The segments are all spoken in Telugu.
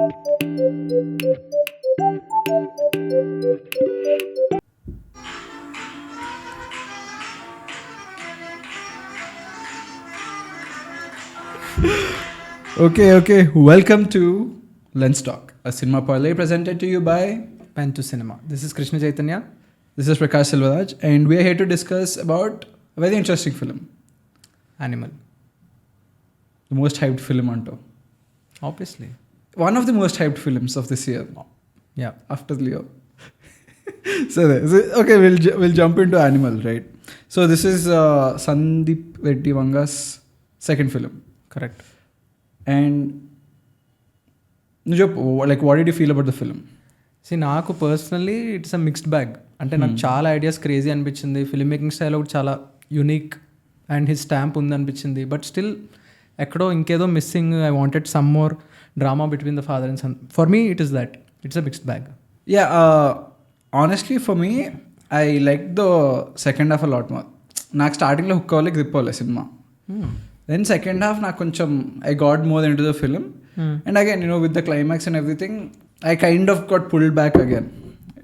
Okay. Welcome to Lenstalk, a cinema parlay presented to you by Pen to Cinema. This is Krishna Chaitanya. This is Prakash Silvaraj, and we are here to discuss about a very interesting film. Animal. The most hyped film on top. Obviously. One of the most hyped films of this year. Yeah. After Leo. Okay, we'll jump into Animal, right? So this is Sandeep Reddy Vanga's second film. Correct. And what did you feel about the film? See, నాకు personally it's a mixed bag. అంటే నాకు చాలా ఐడియాస్ క్రేజీ అనిపించింది. ఫిల్మ్ మేకింగ్ స్టైల్ ఒకటి చాలా యూనిక్ అండ్ హిస్ స్టాంప్ ఉంది అనిపించింది. బట్ స్టిల్ ఎక్కడో ఇంకేదో missing. I wanted some more drama between the father and son. For me it is that. It's a mixed bag. Honestly for me, I liked the second half a lot more. నాకు స్టార్టింగ్లో హుక్ అవ్వాలి, గ్రిప్ అవ్వాలి సినిమా. Then second half నాకు కొంచెం I got more into the film. And again, with the climax and everything, I kind of got pulled back again.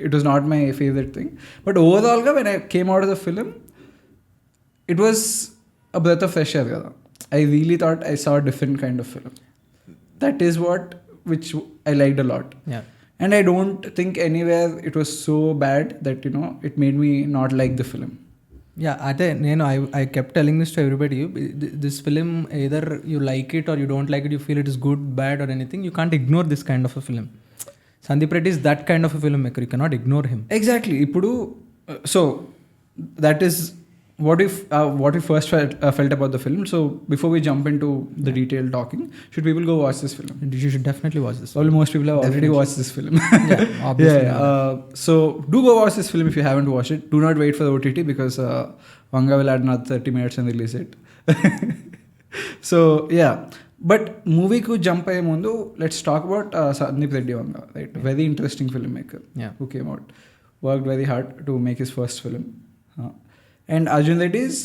It was not my favorite thing. But overall, when I came out of the film, it was a breath of fresh air. I really thought I saw a different kind of film. That is which I liked a lot. Yeah. And I don't think anywhere it was so bad that, it made me not like the film. Yeah అదే నేను I kept telling this to everybody. This film either you like it are you don't like it, you feel it is good, bad or anything, you can't ignore this kind of a film. Sandeep Reddy is that kind of a film maker. You cannot ignore him. Exactly. ఇప్పుడు so that is what we first felt about the film. So before we jump into the detailed talking, should people go watch this film? You should definitely watch this. Most people have already watched this film. Yeah, obviously. So do go watch this film if you haven't watched it. Do not wait for the OTT because Vanga will add another 30 minutes and release it. So yeah, but movie ku jump aye mundu, let's talk about Sandeep Reddy Vanga, right? Very interesting filmmaker. Yeah. Who came out, worked very hard to make his first film. And Arjun Reddy is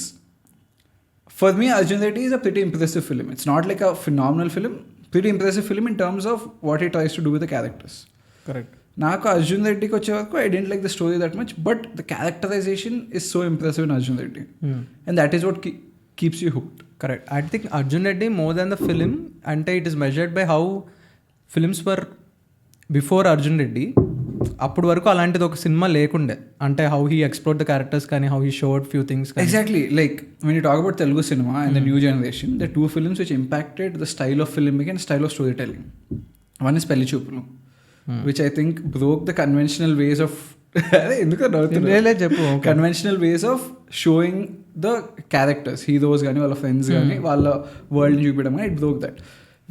a pretty impressive film. It's not like a phenomenal film, pretty impressive film in terms of what he tries to do with the characters. Correct. నాకు అర్జున్ రెడ్డికి వచ్చే వరకు I didn't like the story that much, but the characterization is so impressive in Arjun Reddy, and that is what keeps you hooked. Correct. I think Arjun Reddy more than the film, అంటే it is measured by how films were before Arjun Reddy. అప్పుడు వరకు అలాంటిది ఒక సినిమా లేకుండే. అంటే how he explore the characters కానీ how he showed few things. Exactly, like when you talk about Telugu cinema and the new generation, the two films which impacted the style of film making and style of story telling. One is పెళ్లి చూపులు, which I think broke the conventional ways of conventional ways of showing the characters, heroes gaani walla friends gaani walla world ni chupidam gaani. It broke that.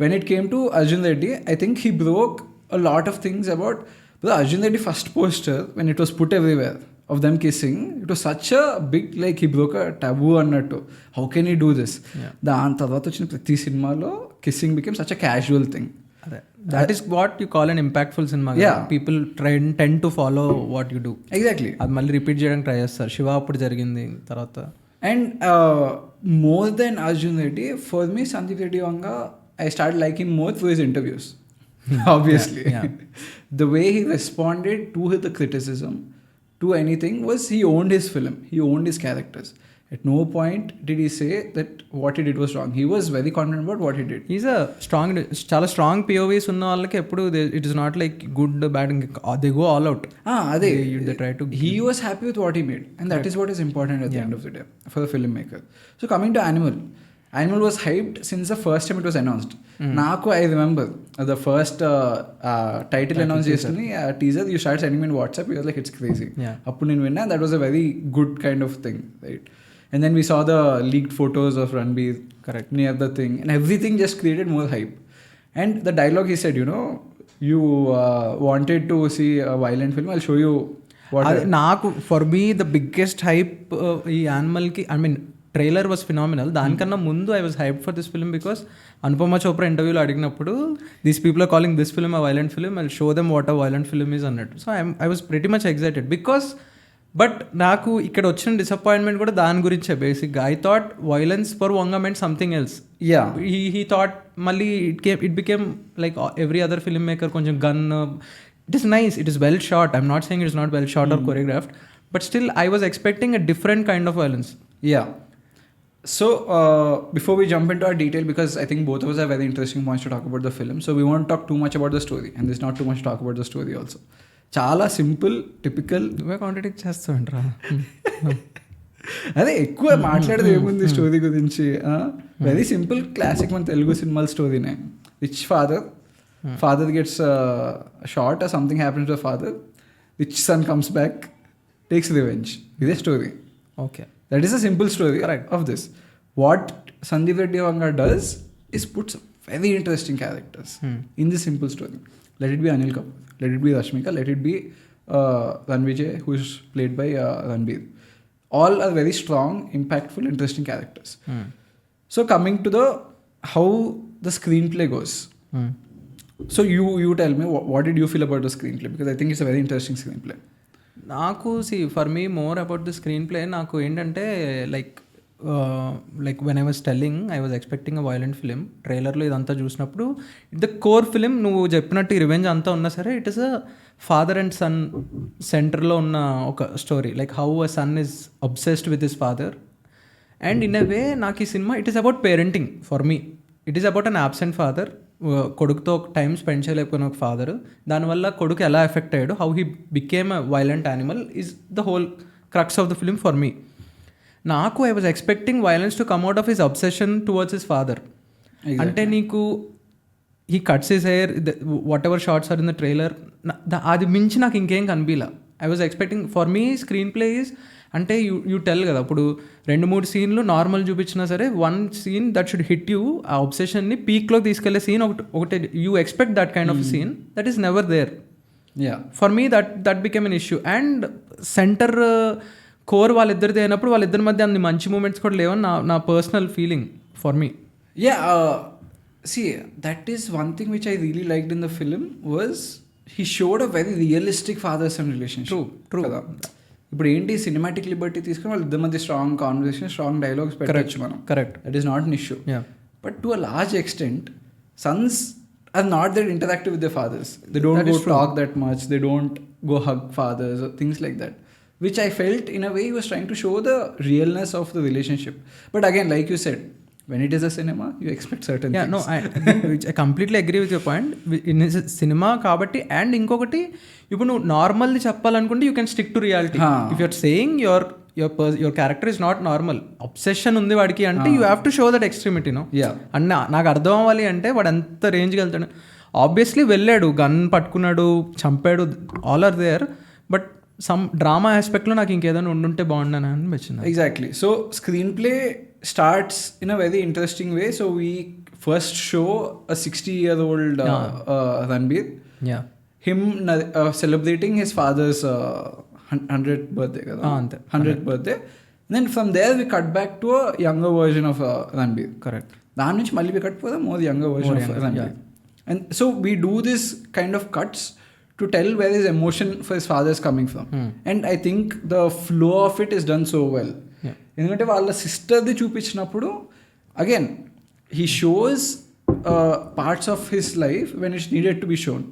When it came to Arjun Reddy, I think he broke a lot of things about the Arjun Reddy first poster when it was put everywhere of them kissing. It was such a big, like, he broke a taboo annattu. How can he do this? దాని తర్వాత వచ్చిన ప్రతి సినిమాలో kissing became such a casual thing. That is what you call an impactful cinema. Yeah. People tend to follow what you do. Exactly. అది మళ్ళీ రిపీట్ చేయడానికి ట్రై చేస్తారు. శివ అప్పుడు జరిగింది తర్వాత. And more than Arjun Reddy, for me, Sandeep Reddy Vanga, I started liking more through his interviews. Obviously. Yeah. The way he responded to the criticism, to anything, was he owned his film. He owned his characters. At no point did he say that what he did was wrong. He was very confident about what he did. He's a చాలా స్ట్రాంగ్ POVs ఉన్న వాళ్ళకి ఎప్పుడు it is not like good bad, they go all out. అదే, they try to. He was happy with what he made, and that is what is important at the end of the day for the filmmaker. So coming to Animal was hyped since the first time it was announced. Naku, I remember the first title announced చేస్తుంది, teaser, you started sending me in WhatsApp. You were like, it's crazy. Appu nenu vinna, that was a very good kind of thing, right? And then we saw the leaked photos of Ranbir near the thing, and everything just created more hype. And the dialogue he said, you wanted to see a violent film, I'll show you what. నాకు for me the biggest hype ఈ యానిమల్కి, I mean trailer was phenomenal. దానికన్నా ముందు I was hype for this film because Anupama Chopra ఇంటర్వ్యూలో అడిగినప్పుడు these people are calling this film a violent film, I show them what a violent film is అన్నట్టు. So I was pretty much excited because but నాకు ఇక్కడ వచ్చిన డిసప్పాయింట్మెంట్ కూడా దాని గురించే బేసిక్గా. I thought violence for Vanga meant something else. He thought మళ్ళీ it became like every other film maker, కొంచెం gun. It is nice, it is well shot, I'm not saying it is not well shot or choreographed, but still I was expecting a different kind of violence. So before we jump into our detail, because I think both of us have very interesting points to talk about the film, so we won't talk too much about the story, and there's not too much to talk about the story also. చాలా సింపుల్, టిపికల్. నువ్వే కాంట్రాడిక్ట్ చేస్తావంటరా. అదే ఎక్కువ మాట్లాడేది ఏముంది స్టోరీ గురించి. వెరీ సింపుల్ క్లాసిక్ మన తెలుగు సినిమాల స్టోరీనే. Rich father gets shot, something happens to the father, rich son comes back, takes revenge. ఇదే story. Okay, that is a simple story of this. What Sandeep Reddy Vanga does is puts very interesting characters in this simple story. Let it be Anil Kapoor, let it be Rashmika, let it be Ranbir, who is played by Ranbir. All are very strong, impactful, interesting characters. So coming to the how the screenplay goes. So you tell me, what did you feel about the screenplay? Because I think it's a very interesting screenplay. నాకు for me more about the screen play, నాకు ఏంటంటే like when I was telling I was expecting a violent film. ట్రైలర్లో ఇదంతా చూసినప్పుడు ద కోర్ ఫిలిం నువ్వు చెప్పినట్టు ఈ రివెంజ్ అంతా ఉన్నా సరే, it is a father and son సెంటర్లో ఉన్న ఒక story. Like how a son is obsessed with his father. And in a way నాకు ఈ సినిమా it is about parenting for me. It is about an absent father, కొడుకుతో టైం స్పెండ్ చేయలేకపోయిన ఒక ఫాదర్, దానివల్ల కొడుకు ఎలా ఎఫెక్ట్ అయ్యాడు, how he became a violent animal is the whole crux of the film for me. నాకు I was expecting violence to come out of his obsession towards his father. అంటే నీకు he cuts his hair, whatever shots are in the trailer, అది మించి నాకు ఇంకేం కనిపించలే. I was expecting for me screenplay is అంటే యూ టెల్ కదా, ఇప్పుడు 2-3 సీన్లు నార్మల్ చూపించినా సరే, one scene that should hit you, ఆ ఒబ్సెషన్ని పీక్లోకి తీసుకెళ్లే సీన్ ఒకటి you expect that kind of scene that is never there. For me that became an issue. And centre core వాళ్ళిద్దరిది అయినప్పుడు వాళ్ళిద్దరి మధ్య అన్ని మంచి మూమెంట్స్ కూడా లేవని నా personal feeling for me. See, that is one thing which I really liked in the film was he showed a very realistic father-son relationship. True. కదా, ఇప్పుడు ఏంటి సినిమాటిక్ లిబర్టీ తీసుకుని వాళ్ళ ఇద్దరి మధ్య స్ట్రాంగ్ కాన్వర్సేషన్, స్ట్రాంగ్ డైలాగ్స్ పెట్టచ్చు మనం. Correct, that is not an issue. But to a large extent sons are not that interactive with the fathers. They don't go talk that much, they don't go hug fathers, things like that, which I felt in a way he was trying to show the realness of the relationship. But again, like you said, when it is a cinema, you expect certain things. No, I completely agree with your point. In cinema కాబట్టి, అండ్ ఇంకొకటి, ఇప్పుడు నువ్వు నార్మల్ది చెప్పాలనుకుంటే you can stick to reality. If you're saying your character is not normal, obsession ఉంది వాడికి అంటే you have to show that extremity. No, and నాకు అర్థం అవ్వాలి అంటే వాడు ఎంత రేంజ్కి వెళ్తాడు. ఆబ్వియస్లీ వెళ్ళాడు, గన్ పట్టుకున్నాడు, చంపాడు, all are there, but some drama ఆస్పెక్ట్లో నాకు ఇంకేదైనా ఉండుంటే బాగుండని అనిపించింది. Exactly. So screenplay starts in a very interesting way. So we first show a 60-year-old Ranbir, him celebrating his father's 100th birthday kada, 100th birthday. Then from there we cut back to a younger version of Ranbir. Correct. దాని నుంచి మళ్ళీ we cut for the more younger version of Ranbir. And so we do this kind of cuts to tell where his emotion for his father is coming from. And I think the flow of it is done so well. ఎందుకంటే వాళ్ళ సిస్టర్ది చూపించినప్పుడు again he shows parts of his life when it's needed to be shown,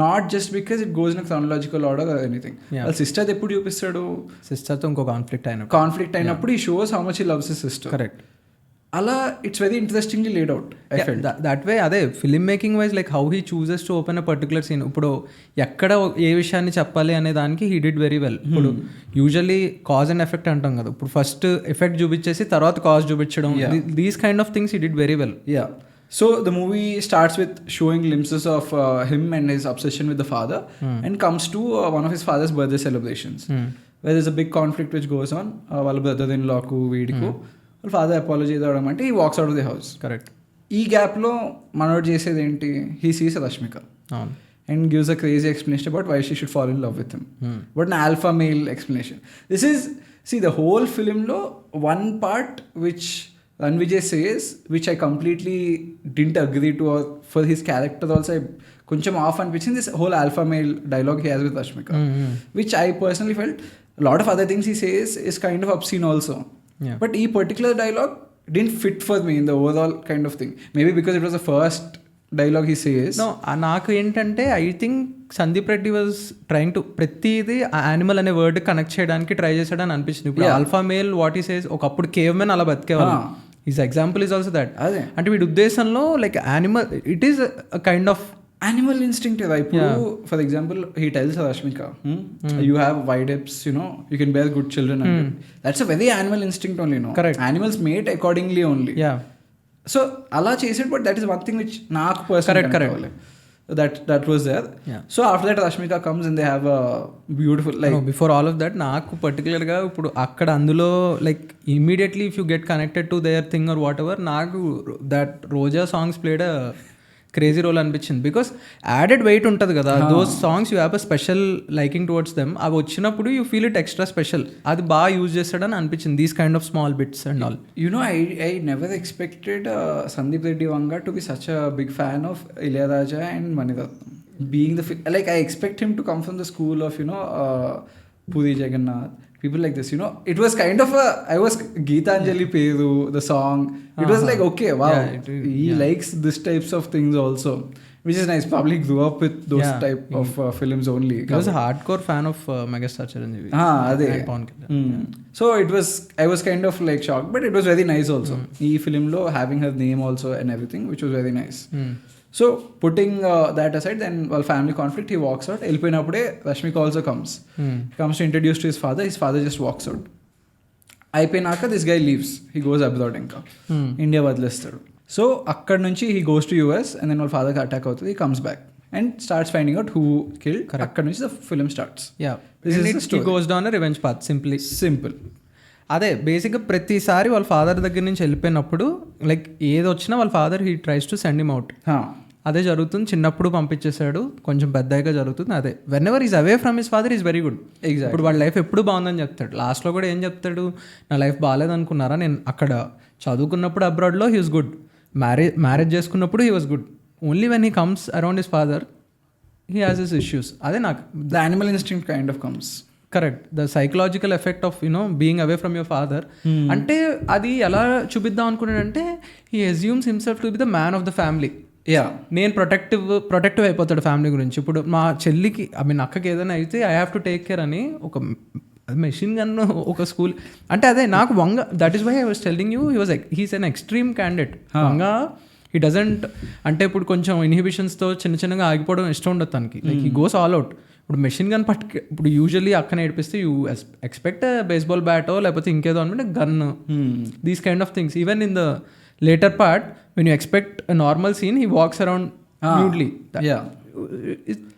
not just because it goes in chronological order or anything. వాళ్ళ సిస్టర్ది ఎప్పుడు చూపిస్తాడు, సిస్టర్తో ఇంకో కాన్ఫ్లిక్ట్ అయినప్పుడు he shows how much he loves his sister. Correct. అలా it's very interestingly laid out. I felt that way. అదే film making wise like how he chooses to open a particular scene. ఇప్పుడు ఎక్కడ ఏ విషయాన్ని చెప్పాలి అనే దానికి హీ డిడ్ వెరీ వెల్. ఇప్పుడు యూజువల్లీ కాజ్ అండ్ ఎఫెక్ట్ అంటాం కదా, ఇప్పుడు ఫస్ట్ ఎఫెక్ట్ చూపించేసి తర్వాత కాజ్ చూపించడం, these kind of things he did very well. So the movie starts with showing glimpses of him and his obsession with the father, and comes to one of his father's birthday celebrations, where there's a big conflict which goes on. వాళ్ళ brother-in-law కు వీడికు వాళ్ళ ఫాదర్ అపాలజీ ఇవ్వడం అంటే he walks out of the house. Correct. ఈ గ్యాప్లో మనోడు చేసేది ఏంటి, he sees Rashmika and gives a crazy explanation about why she should fall in love with him, but an alpha male explanation. This is the whole ఫిలింలో one part which Ranvijay says, which I completely didn't agree to, or for his character also కొంచెం ఆఫ్ అనిపించింది, this whole alpha male dialogue he has with Rashmika, which I personally felt a lot of other things he says is kind of obscene also. Yeah. But ఈ particular dialogue didn't fit for me in the overall kind of thing. Maybe because it was the first dialogue he says. No, నాకు ఏంటంటే I think Sandeep Reddy was trying to ప్రతిదీ యానిమల్ అనే వర్డ్ కనెక్ట్ చేయడానికి ట్రై చేశాడని అనిపించింది. ఇప్పుడు alpha male what he says, ఒకప్పుడు కేవ్ మెన్ అలా బతికేవాళ్ళు. His example is also that. అంటే వీడి ఉద్దేశంలో like animal, it is kind of animal instinct is ఇప్పుడు for example he tells Rashmika you have wide hips, you can bear good children and that's a very animal instinct only, Correct. Animals mate accordingly only. So అలా చేసాడు. But that is one thing which నాకు personal that was there. So after that Rashmika comes and they have a beautiful like before all of that నాకు పర్టికులర్గా ఇప్పుడు అక్కడ అందులో like immediately if you get connected to their thing or whatever, నాకు that Roja songs played crazy role అనిపించింది. బికాస్ యాడెడ్ వెయిట్ ఉంటుంది కదా, those songs you have a special liking towards them. అవి వచ్చినప్పుడు you feel it extra special. అది బాగా యూజ్ చేస్తాడని అనిపించింది, these kind of small bits and all. I never expected Sandeep Reddy Vanga to be such a big fan of Ilayaraja and Maniratnam. Being like I expect him to come from the school of Puri Jagannath, people like this, it was kind of I was Geetanjali Peru, the song, it was like okay, wow, he likes this types of things also, which is nice. Probably grew up with those type of films only. He was a hardcore fan of Megastar Chiranjeevi. So I was kind of like shocked, but it was very nice also. Ee film lo having her name also and everything, which was very nice. So putting that aside, then while family conflict, he walks out. Elpoyinappude Rashmika also comes. He comes to introduce to his father. His father just walks out. అయిపోయినాక this guy leaves. He goes abroad ఇంకా ఇండియా వదిలేస్తాడు. సో అక్కడ నుంచి he goes to US and then వాళ్ళ father కి అటాక్ అవుతుంది. He comes back and starts finding out who killed. అక్కడ నుంచి the film starts. This is the story. He goes down a revenge path. Simple. అదే బేసిక్గా ప్రతిసారి వాళ్ళ ఫాదర్ దగ్గర నుంచి వెళ్ళిపోయినప్పుడు లైక్ ఏది వచ్చినా వాళ్ళ father he tries to send him out. అదే జరుగుతుంది. చిన్నప్పుడు పంపించేశాడు, కొంచెం పెద్దగా జరుగుతుంది. అదే whenever is away from his father is very good. ఇప్పుడు వాళ్ళ లైఫ్ ఎప్పుడు బాగుందని చెప్తాడు. లాస్ట్లో కూడా ఏం చెప్తాడు, నా లైఫ్ బాగాలేదనుకున్నారా, నేను అక్కడ చదువుకున్నప్పుడు అబ్రాడ్లో హీ వాజ్ గుడ్, మ్యారేజ్ చేసుకున్నప్పుడు he was good. Only when he comes around his father he has his issues. అదే నాకు the animal instinct kind of comes. Correct, the psychological effect of being away from your father. అంటే అది ఎలా చూపిద్దాం అనుకున్నాడంటే he assumes himself to be the man of the family. నేను ప్రొటెక్టివ్ అయిపోతాడు ఫ్యామిలీ గురించి. ఇప్పుడు మా చెల్లికి అక్కకి ఏదైనా అయితే I have to take care అని ఒక మెషిన్ గన్ ఒక స్కూల్ అంటే అదే నాకు Vanga. That is why I was telling you he's an extreme candidate. Vanga he doesn't అంటే ఇప్పుడు కొంచెం ఇన్హిబిషన్స్తో చిన్నగా ఆగిపోవడం ఇష్టం ఉండదు తనకి. Like he goes all out. ఇప్పుడు మెషిన్ గన్ ఇప్పుడు యూజువల్లీ అక్కడ నేర్పిస్తే యూ ఎక్స్పెక్ట్ బేస్బాల్ బ్యాటో లేకపోతే ఇంకేదో అనమాట gun, these kind of things. Even in the later part when you expect a normal scene he walks around nudely.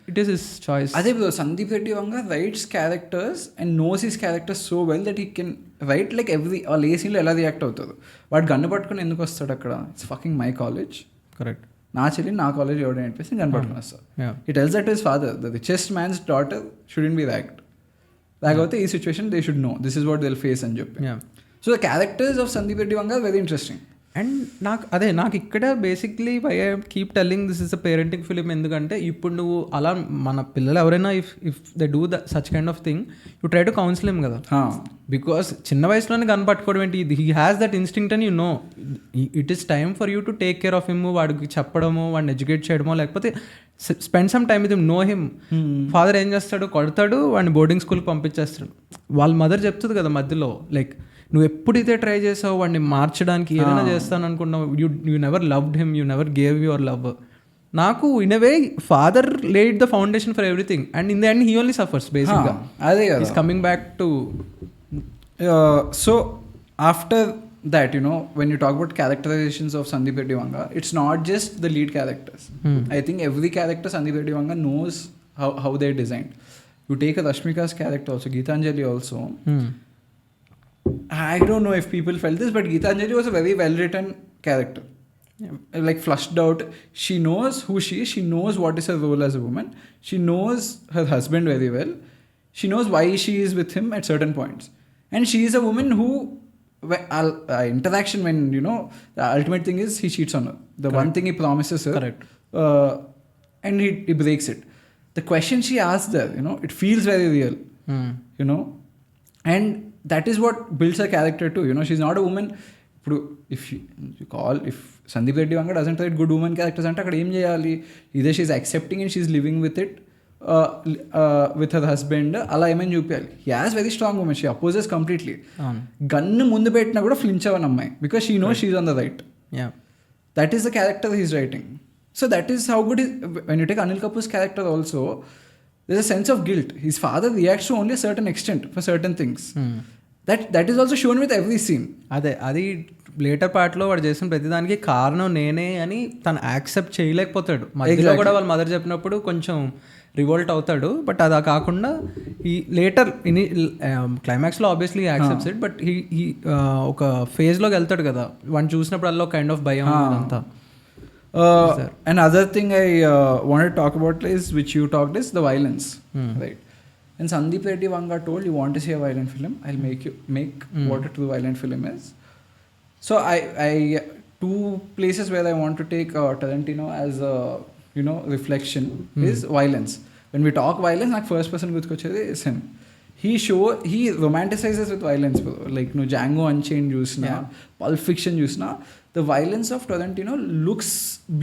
It is his choice. అదే Sandeep Reddy Vanga writes characters and knows his characters so well that he can write like every ఏ సీన్లో ఎలా రియాక్ట్ అవుతాడు. వాడు గన్ను పట్టుకుని ఎందుకు వస్తాడు అక్కడ, it's fucking my college, correct, నా చెల్లి నా కాలేజ్ ఎవడని అనిపిస్తే గన్ను పట్టుకుని వస్తాడు. He tells that to his father, the richest man's daughter shouldn't be ragged. లేకపోతే ఈ situation they should know this is what they'll face అని చెప్పి. So the characters of Sandeep Reddy Vanga are very interesting. And నాకు ఇక్కడ basically why I keep telling this is a parenting film. ఎందుకంటే ఇప్పుడు నువ్వు అలా మన పిల్లలు ఎవరైనా if they do such kind of thing you try to counsel him కదా. బికాస్ చిన్న వయసులోనే గన్ పట్టుకోవడం ఏంటి, హీ హ్యాస్ దట్ ఇన్స్టింక్ట్ అని you know. It is time for you to take care of him. వాడికి చెప్పడము, వాడిని ఎడ్యుకేట్ చేయడమో లేకపోతే spend some time with him, know him. Father ఏం చేస్తాడు, కొడతాడు, వాడిని బోర్డింగ్ స్కూల్కి పంపించేస్తాడు. వాళ్ళ మదర్ చెప్తుంది కదా మధ్యలో, లైక్ నువ్వు ఎప్పుడైతే ట్రై చేసావు వాడిని మార్చడానికి, ఏదైనా చేస్తాను అనుకున్నావు, you never loved him, you never gave your love. నాకు in a way father laid the foundation for everything and in the end he only suffers బేసిక్గా. అదే is coming back to so after that when you talk about characterizations of Sandeep Reddy Vanga, it's not just the lead characters. I think every character Sandeep Reddy Vanga knows how they're designed. You take a Rashmika's character also, Geetanjali also. I don't know if people felt this, but Geetanjali was a very well written character. Like flushed out. She knows who she is. She knows what is her role as a woman. She knows her husband very well. She knows why she is with him at certain points. And she is a woman who interaction when the ultimate thing is he cheats on her. The Correct. One thing he promises her. Correct. And he breaks it. The question she asks there, it feels very real. And that is what builds a character to she's not a woman. ఇప్పుడు if Sandeep Reddy Vanga doesn't write good women characters అంటే అక్కడ ఏం చేయాలి? ఇదే she's accepting and she's living with it with her husband, అలా ఏమైనా చూపించాలి. He has very strong woman, she opposes completely. Gun ముందు పెట్టినా కూడా ఫ్లించ్ అవ్వని అమ్మాయి, because she knows she's on the right. That is the character he's writing. So that is how good when you take Anil Kapoor's character also, there's a sense of guilt. His father reacts to only a certain extent for certain things. That is also shown with every scene. అది లేటర్ పార్ట్లో వాడు చేసిన ప్రతిదానికి కారణం నేనే అని తను యాక్సెప్ట్ చేయలేకపోతాడు. మధ్యలో కూడా వాళ్ళ మదర్ చెప్పినప్పుడు కొంచెం రివోల్ట్ అవుతాడు, బట్ అలా కాకుండా ఈ లేటర్ క్లైమాక్స్లో ఆబ్వియస్లీ యాక్సెప్ట్స్ ఇట్, బట్ ఈ ఒక ఫేజ్లోకి వెళ్తాడు కదా, వాడిని చూసినప్పుడు అలా కైండ్ ఆఫ్ భయం అంతా. Another thing I want to talk about is, which you talked, is the violence, right? And Sandeep Reddy Vanga told, you want to see a violent film, I'll make what a true violent film is. So I two places where I want to take Tarantino as a reflection is violence. When we talk violence, like first person guర్తుకొచ్చేది is him. He romanticizes with violence, bro. Like no Django Unchained చూసినా, Pulp Fiction చూసినా, the violence of Tarantino looks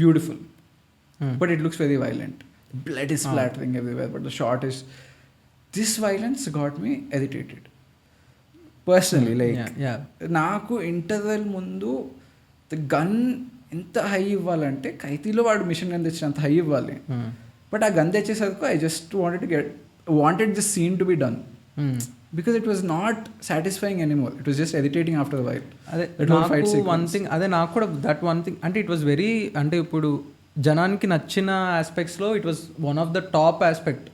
beautiful, but it looks very violent. Blood is splattering everywhere, but the shot is, this violence got me irritated personally. Like నాకు ఇంటర్వెల్ ముందు ద గన్ ఎంత హై ఇవ్వాలంటే, ఖైతీలో వాడు మిషన్ గన్ తెచ్చినంత హై ఇవ్వాలి, బట్ ఆ గన్ తెచ్చేసరికి I just wanted this scene to be done, because it was not satisfying anymore. It was just irritating after a while. అదే నాకు కూడా దట్ వన్ థింగ్ అంటే ఇట్ వాస్ వెరీ, అంటే ఇప్పుడు జనానికి నచ్చిన ఆస్పెక్ట్స్లో it was one of the top aspect.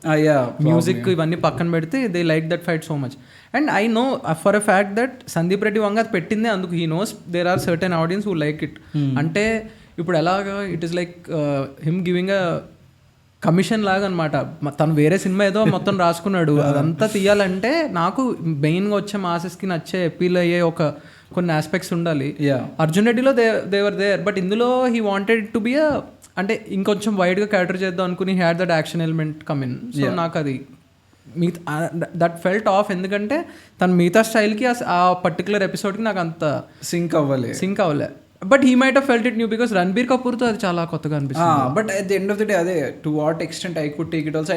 Music ఇవన్నీ పక్కన పెడితే they like that fight so much. And I know for a fact that Sandeep Reddy Vanga పెట్టిందే అందుకు. He knows there are certain audience who like it. అంటే ఇప్పుడు ఎలాగా it is like him giving a commission లాగా అనమాట. తను వేరే సినిమా ఏదో మొత్తం రాసుకున్నాడు, అదంతా తీయాలంటే నాకు మెయిన్గా వచ్చే మాసెస్కి నచ్చే అపీల్ అయ్యే కొన్ని ఆస్పెక్ట్స్ ఉండాలి. అర్జున్ రెడ్డిలో దేవర్ దేర్, బట్ ఇందులో హీ వాంటెడ్ టు బి అంటే ఇంకొంచెం వైడ్గా క్యాటర్ చేద్దాం అనుకుని had that action element come in. So నాకు అది దట్ ఫెల్ట్ ఆఫ్, ఎందుకంటే తన మిగతా స్టైల్కి ఆ పర్టికులర్ ఎపిసోడ్కి నాకు అంత సింక్ అవ్వలే. But he might felt it new, because Ranbir కపూర్తో అది చాలా కొత్తగా అనిపిస్తుంది. But at the end of the day అదే, to what extent I could take it also.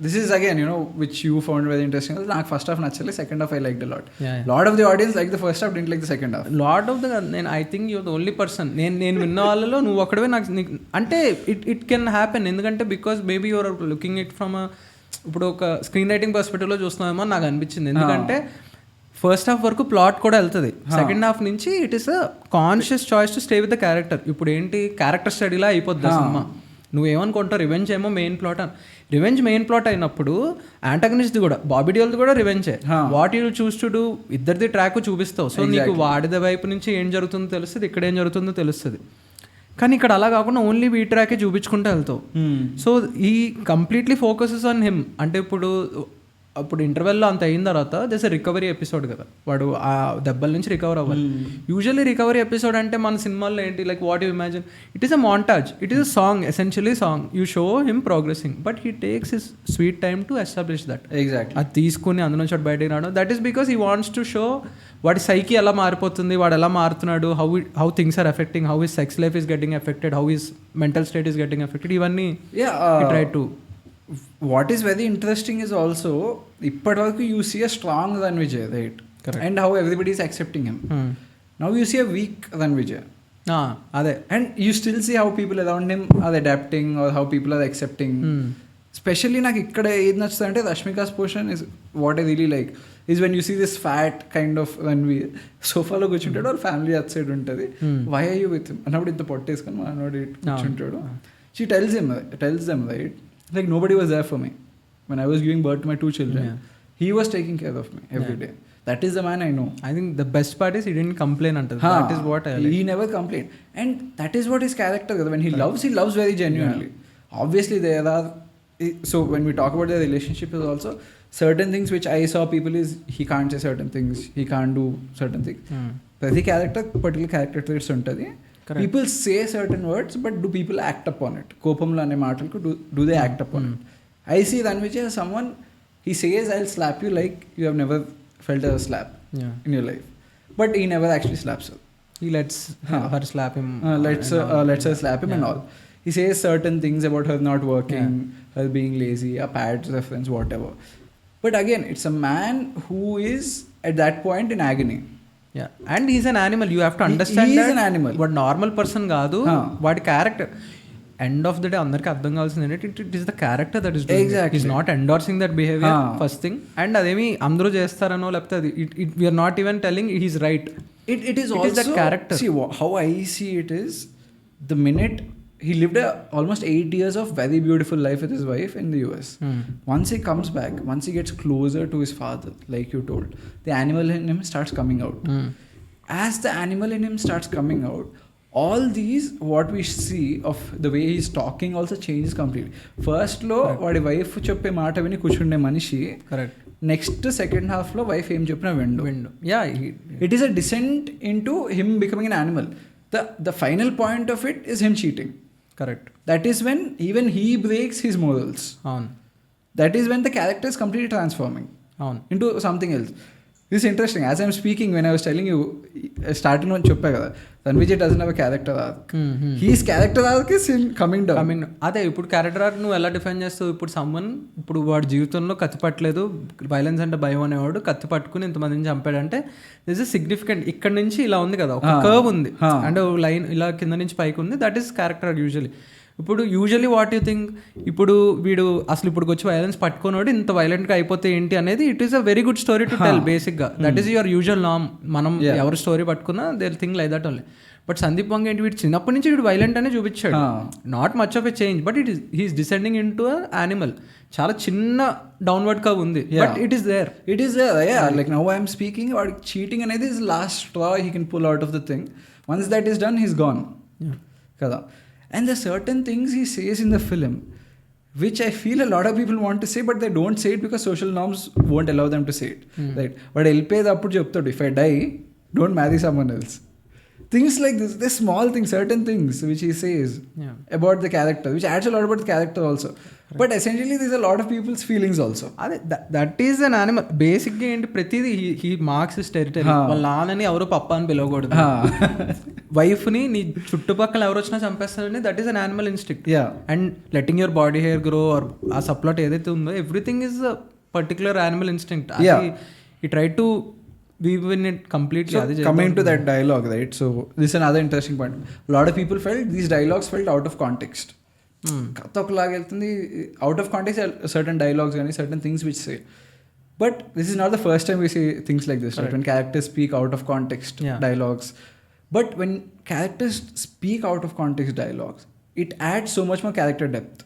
This is again which you found very interesting. నాకు ఫస్ట్ హాఫ్ నచ్చలేదు, second half I like the lot. Lot of the audience like the first half, didn't like the second half. Lot of the నేను I think you the only person నేను విన్న వాళ్ళలో నువ్వు ఒక్కడవే నాకు అంటే ఇట్ కెన్ హ్యాపెన్, ఎందుకంటే because maybe you're looking it from ఇప్పుడు ఒక స్క్రీన్ రైటింగ్ పర్స్పెక్టివ్లో చూస్తున్నామో నాకు అనిపించింది. ఎందుకంటే ఫస్ట్ హాఫ్ వరకు ప్లాట్ కూడా వెళ్తుంది, సెకండ్ హాఫ్ నుంచి it is a conscious choice to stay with the character. ఇప్పుడు ఏంటి, క్యారెక్టర్ స్టడీలా అయిపోద్ది సినిమా. నువ్వేమనుకుంటావు, రివెంజ్ ఏమో main plot revenge main plot అయినప్పుడు యాంటాగనిస్ట్ కూడా బాబీ డియోల్ది కూడా రివెంజే. What you choose to do, ఇద్దరిది ట్రాక్ చూపిస్తావు. సో నీకు వాడిద వైపు నుంచి ఏం జరుగుతుందో తెలుస్తుంది, ఇక్కడ ఏం జరుగుతుందో తెలుస్తుంది. కానీ ఇక్కడ అలా కాకుండా ఓన్లీ వీ ట్రాకే చూపించుకుంటూ వెళ్తావు. సో ఈ కంప్లీట్లీ ఫోకసెస్ ఆన్ హిమ్. అంటే అప్పుడు ఇంటర్వెల్లో అంత అయిన తర్వాత దిస్ రికవరీ ఎపిసోడ్ కదా, వాడు ఆ దెబ్బల నుంచి రికవర్ అవ్వాలి. యూజువల్లీ రికవరీ ఎపిసోడ్ అంటే మన సినిమాల్లో ఏంటి, like what you imagine, it is a montage, it is a song, essentially song. You show him progressing, but he takes his sweet time to establish that. Exactly. అది తీసుకుని అందులో చోటు బయటకు రావడం, that is because he wants to show వాడి సైకి ఎలా మారిపోతుంది, వాడు ఎలా మారుతున్నాడు, how things are affecting, how his sex life is getting affected, how his mental state is getting affected. ఇవన్నీ try to. What is very interesting is also, ఇప్పటి వరకు you see a strong Ranvijay, right? Correct. And how everybody is accepting him. Now you see a weak Ranvijay. అదే. And you still see how people around him are adapting or how people are accepting. Especially నాకు ఇక్కడ ఏది నచ్చుతుంది అంటే Rashmika's portion is what I really like is when you see this fat kind of Ranveer సోఫాలో కూర్చుంటాడు, వాళ్ళ ఫ్యామిలీ అట్ సైడ్ ఉంటుంది. Why are you with him అన్నప్పుడు ఇంత పొట్టేసుకొని మనోడు కూర్చుంటాడు. She tells them right, like nobody was there for me when I was giving birth to my 2 children. He was taking care of me every day. That is the man I know. I think the best part is he didn't complain until that is what I like. He never complained, and that is what his character, when he loves very genuinely. Obviously there are, so when we talk about their relationship is also certain things which I saw people is he can't say certain things, he can't do certain things. Every character particular character traits untadi. People say certain words, but do people act upon it? Kopamlo ane maatalaku do they act upon it? I see Ranvijay as someone, he says I'll slap you like you have never felt a slap in your life, but he never actually slaps her. He lets her slap him. Lets her slap him and all. He says certain things about her not working, her being lazy, a bad reference, whatever. But again, it's a man who is at that point in agony. Yeah, and he's an animal. You have to understand he is an animal. వాడు నార్మల్ పర్సన్ కాదు, వాడి character. End of the day అందరికి అర్థం కావాల్సింది ఏంటంటే it is the character that is exactly is not endorsing that behaviour first thing. And అదేమి అందరూ చేస్తారనో లేకపోతే అది we're not even telling he's right. It is also that character. See, how I see it is, the minute he lived almost 8 years of very beautiful life with his wife in the US. Once he comes back, once he gets closer to his father, like you told, the animal in him starts coming out. As the animal in him starts coming out, all these what we see of the way he's talking also changes completely. First lo వాడి వైఫ్ చెప్పే మాట విని కూర్చుండే మనిషి, కరెక్ట్, నెక్స్ట్ సెకండ్ హాఫ్ లో వైఫ్ ఏం చెప్పినా విండు. Yeah, it is a descent into him becoming an animal. The final point of it is him cheating. Correct. That is when even he breaks his morals. అవును. That is when the character is completely transforming into something else. This is interesting. As I'm speaking, when I was telling you, starting on చెప్పా కదా, Ranbir doesn't have a character arc. His character arc is in coming down. అదే ఇప్పుడు క్యారెక్టర్ ఆర్క్ నువ్వు ఎలా డిఫైన్ చేస్తావు? ఇప్పుడు సమ్మన్ ఇప్పుడు వాడి జీవితంలో కత్తి పట్టలేదు, వైలెన్స్ అంటే భయం అనేవాడు, కత్తి పట్టుకుని ఇంతమందిని చంపాడంటే దిస్ ఇస్ సిగ్నిఫికెంట్. ఇక్కడ నుంచి ఇలా ఉంది కదా, ఒక కర్వ్ ఉంది అంటే లైన్ ఇలా కింద నుంచి పైకి ఉంది, that is character arc usually. ఇప్పుడు యూజువల్లీ వాట్ యూ థింక్, ఇప్పుడు వీడు అసలు ఇప్పుడు వచ్చి వైలెన్స్ పట్టుకున్నాడు, ఇంత వైలెంట్గా అయిపోతే ఏంటి అనేది it is a very good story to tell బేసిక్గా. దట్ ఈస్ యువర్ యూజువల్ నామ్. మనం ఎవరు స్టోరీ పట్టుకున్నా they think like that only. But Sandeep Vanga ఏంటి, వీడు చిన్నప్పటి నుంచి వీడు వైలెంట్ అనే చూపించాడు. Not much of a change, but he is descending into animal. చాలా చిన్న డౌన్వర్డ్ కర్వ్ ఉంది, but it is there. Like now I am speaking about cheating అనేది is last straw he can pull out of the thing. Once that is done, he's gone. Kada. And there are certain things he says in the film which I feel a lot of people want to say, but they don't say it because social norms won't allow them to say it. Right? But వెళ్ళిపోయేది అప్పుడు చెప్తాడు, if I die, don't marry someone else. Things like this, the small things, certain things which he says about the character, which adds a lot about the character also. Right. But essentially there's a lot of people's feelings also. అదే దట్ ఈస్ అన్ యానిమల్. బేసిక్గా ఏంటి, ప్రతిదీ హీ మార్క్స్ హిస్ టెరిటరీ. వాళ్ళ నాన్నని ఎవరు పప్ప అని పిలవకూడదు, వైఫ్ని నీ చుట్టుపక్కల ఎవరు వచ్చినా చంపేస్తారని, that is an animal instinct. And letting your body hair grow or a subplot ఏదైతే ఉందో, everything is a particular animal instinct. He try to weave in it completely. So coming to that dialogue, right? So this is another interesting point. A lot of people felt these dialogues felt out of context. Katha okalaga veltundi, out of context certain dialogues and certain things which say. But this is not the first time we see things like this, right? When characters speak out of context dialogues. But when characters speak out of context dialogues, it adds so much more character depth.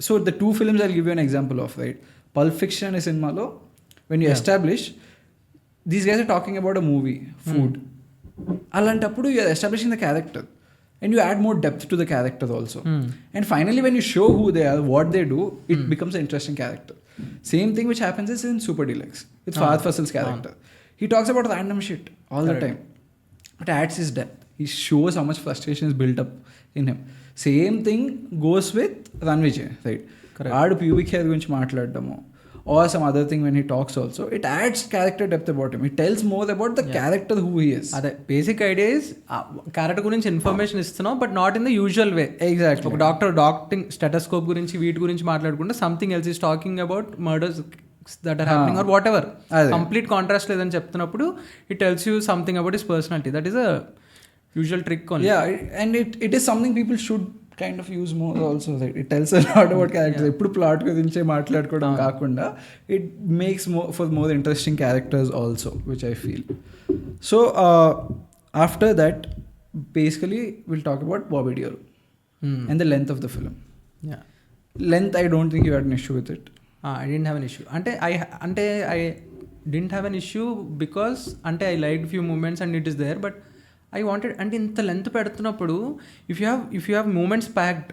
So the two films I'll give you an example of, right? Pulp Fiction and Cinemalo, when you establish these guys are talking about a movie, food. Alantappudu you are establishing the character and you add more depth to the character also. And finally when you show who they are, what they do, it becomes an interesting character. Same thing which happens is in Super Deluxe with Fahad Fasil's character. He talks about random shit all the time. It adds his depth. He shows how much frustration is built up in him. Same thing goes with Ranvijay, right? Aadu pubic hair gurinchi maatladadamu or some other thing when he talks also, it adds character depth about him. It tells more about the character who he is. అదే బేసిక్ ఐడియా ఇస్ క్యారెక్టర్ గురించి ఇన్ఫర్మేషన్ ఇస్తున్నావు, but not in the usual way. Exactly. ఒక డాక్టింగ్ స్టెటస్కోప్ గురించి వీటి గురించి మాట్లాడకుండా something else is talking about murders that are happening or whatever. Complete contrast లేదని చెప్తున్నప్పుడు it tells you something about his personality. That is a usual trick only. And it is something people should kind of use more also. Right? It tells a lot about characters. Ippudu plot gurinche maatladukodam kaakunda, it makes for more interesting characters also, which I feel. So after that, basically we'll talk about Bobby Deol and the length of the film. Length, I don't think you had an issue with it. I didn't have an issue. I didn't have an issue because I liked few moments and it is there, but I wanted, అంటే ఇంత లెంత్ పెడుతున్నప్పుడు if you have moments packed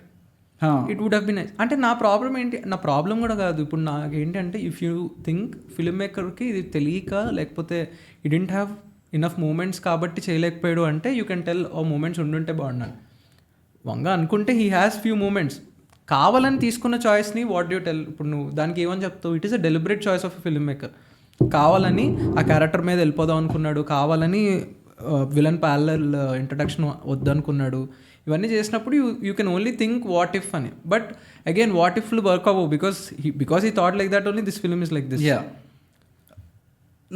it would have been nice. అంటే నా ప్రాబ్లం ఏంటి, నా ప్రాబ్లం కూడా కాదు ఇప్పుడు నాకు ఏంటంటే, ఇఫ్ యూ థింక్ ఫిల్మ్ మేకర్కి ఇది తెలియక లేకపోతే he didn't have enough moments కాబట్టి చేయలేకపోయాడు అంటే యూ కెన్ టెల్ ఓ మూమెంట్స్ ఉండుంటే బాగున్నాను. వంగ అనుకుంటే హీ హ్యాస్ ఫ్యూ మూమెంట్స్, కావాలని తీసుకున్న చాయిస్ని వాట్ యూ టెల్. ఇప్పుడు నువ్వు దానికి ఏమని చెప్తావు? It is a deliberate choice of a film maker. కావాలని ఆ క్యారెక్టర్ మీద వెళ్ళిపోదాం అనుకున్నాడు, కావాలని విలన్ ప్యారలల్ ఇంట్రడక్షన్ వద్దనుకున్నాడు. ఇవన్నీ చేసినప్పుడు you can only think what if అని. బట్ అగైన్ వాట్ ఇఫ్లు వర్క్ అవ్వవు because he thought like that only this film is like this.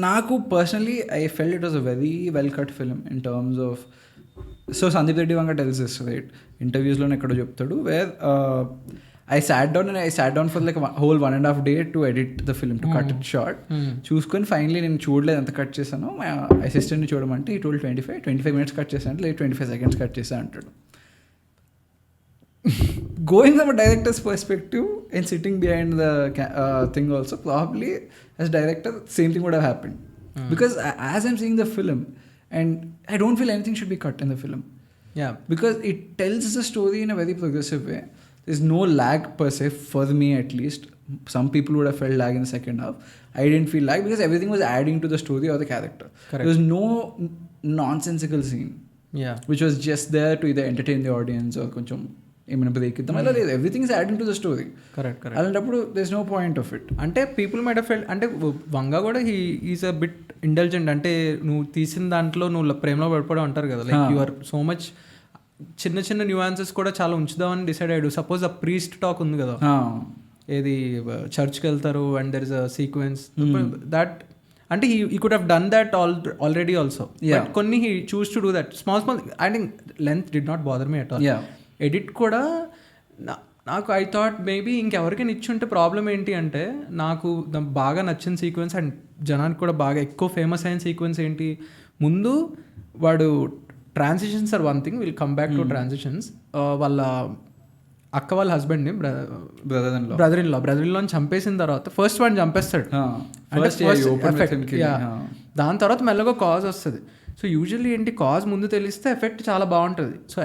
నాకు personally I felt it was a very well cut film in terms of. So Sandeep Reddy Vanga tells this right, ఇంటర్వ్యూస్లోనే ఎక్కడో చెప్తాడు, where I sat down for like a whole 1.5 day to edit the film, to cut it short. చూసుకొని ఫైనలీ నేను చూడలేదు ఎంత కట్ చేశాను, మా అసిస్టెంట్ని చూడమంటే ఈ టోల్ 25 minutes కట్ చేశాను, లేదు 25 seconds కట్ చేశాను అంటాడు. Going from a director's perspective and sitting behind the thing also, probably as director same thing would have happened. Because as I'm seeing the film, and I don't feel anything should be cut in the film. Yeah. Because it tells the story in a very progressive way. There's no lag per se, for me at least. Some people would have felt lag in the second half. I didn't feel lag because everything was adding to the story or the character. Correct. There was no nonsensical scene. Yeah. Which was just there to either entertain the audience or కొంచెం ఏమైనా బ్రేక్ ఇద్దాం అలా లేదు. Everything is adding to the story. Correct. అలాంటప్పుడు there is no point of it. అంటే పీపుల్ మైట్ హావ్ ఫెల్ట్, అంటే వంగ కూడా ఈజ్ అ బిట్ ఇంటెలిజెంట్. అంటే నువ్వు తీసిన దాంట్లో నువ్వు ప్రేమలో పడిపోవడం అంటారు కదా, like you are so much చిన్న చిన్న న్యూయాన్సెస్ కూడా చాలా ఉంచుదామని డిసైడ్ అయ్యాడు. సపోజ్ ఆ ప్రీస్ట్ టాక్ ఉంది కదా, ఏది చర్చ్కి వెళ్తారు and there is a sequence that, అంటే he could have done that already also. కొన్ని he chooses to do that small I think length did not bother me at all. Edit కూడా నాకు ఐ థాట్ మేబీ ఇంకెవరికైనా ఇచ్చుంటే ప్రాబ్లం ఏంటి అంటే, నాకు బాగా నచ్చిన సీక్వెన్స్ అండ్ జనానికి కూడా బాగా ఎక్కువ ఫేమస్ అయిన సీక్వెన్స్ ఏంటి, ముందు వాడు transitions are one thing, will come back to transitions. వాళ్ళ అక్క వాళ్ళ హస్బెండ్ని బ్రదర్ ఇన్ లా చంపేసిన తర్వాత ఫస్ట్ వాడిని చంపేస్తాడు. దాని తర్వాత మెల్లగా కాజ్ వస్తుంది. సో యూజువల్లీ ఏంటి, కాజ్ ముందు తెలిస్తే ఎఫెక్ట్ చాలా బాగుంటుంది. సో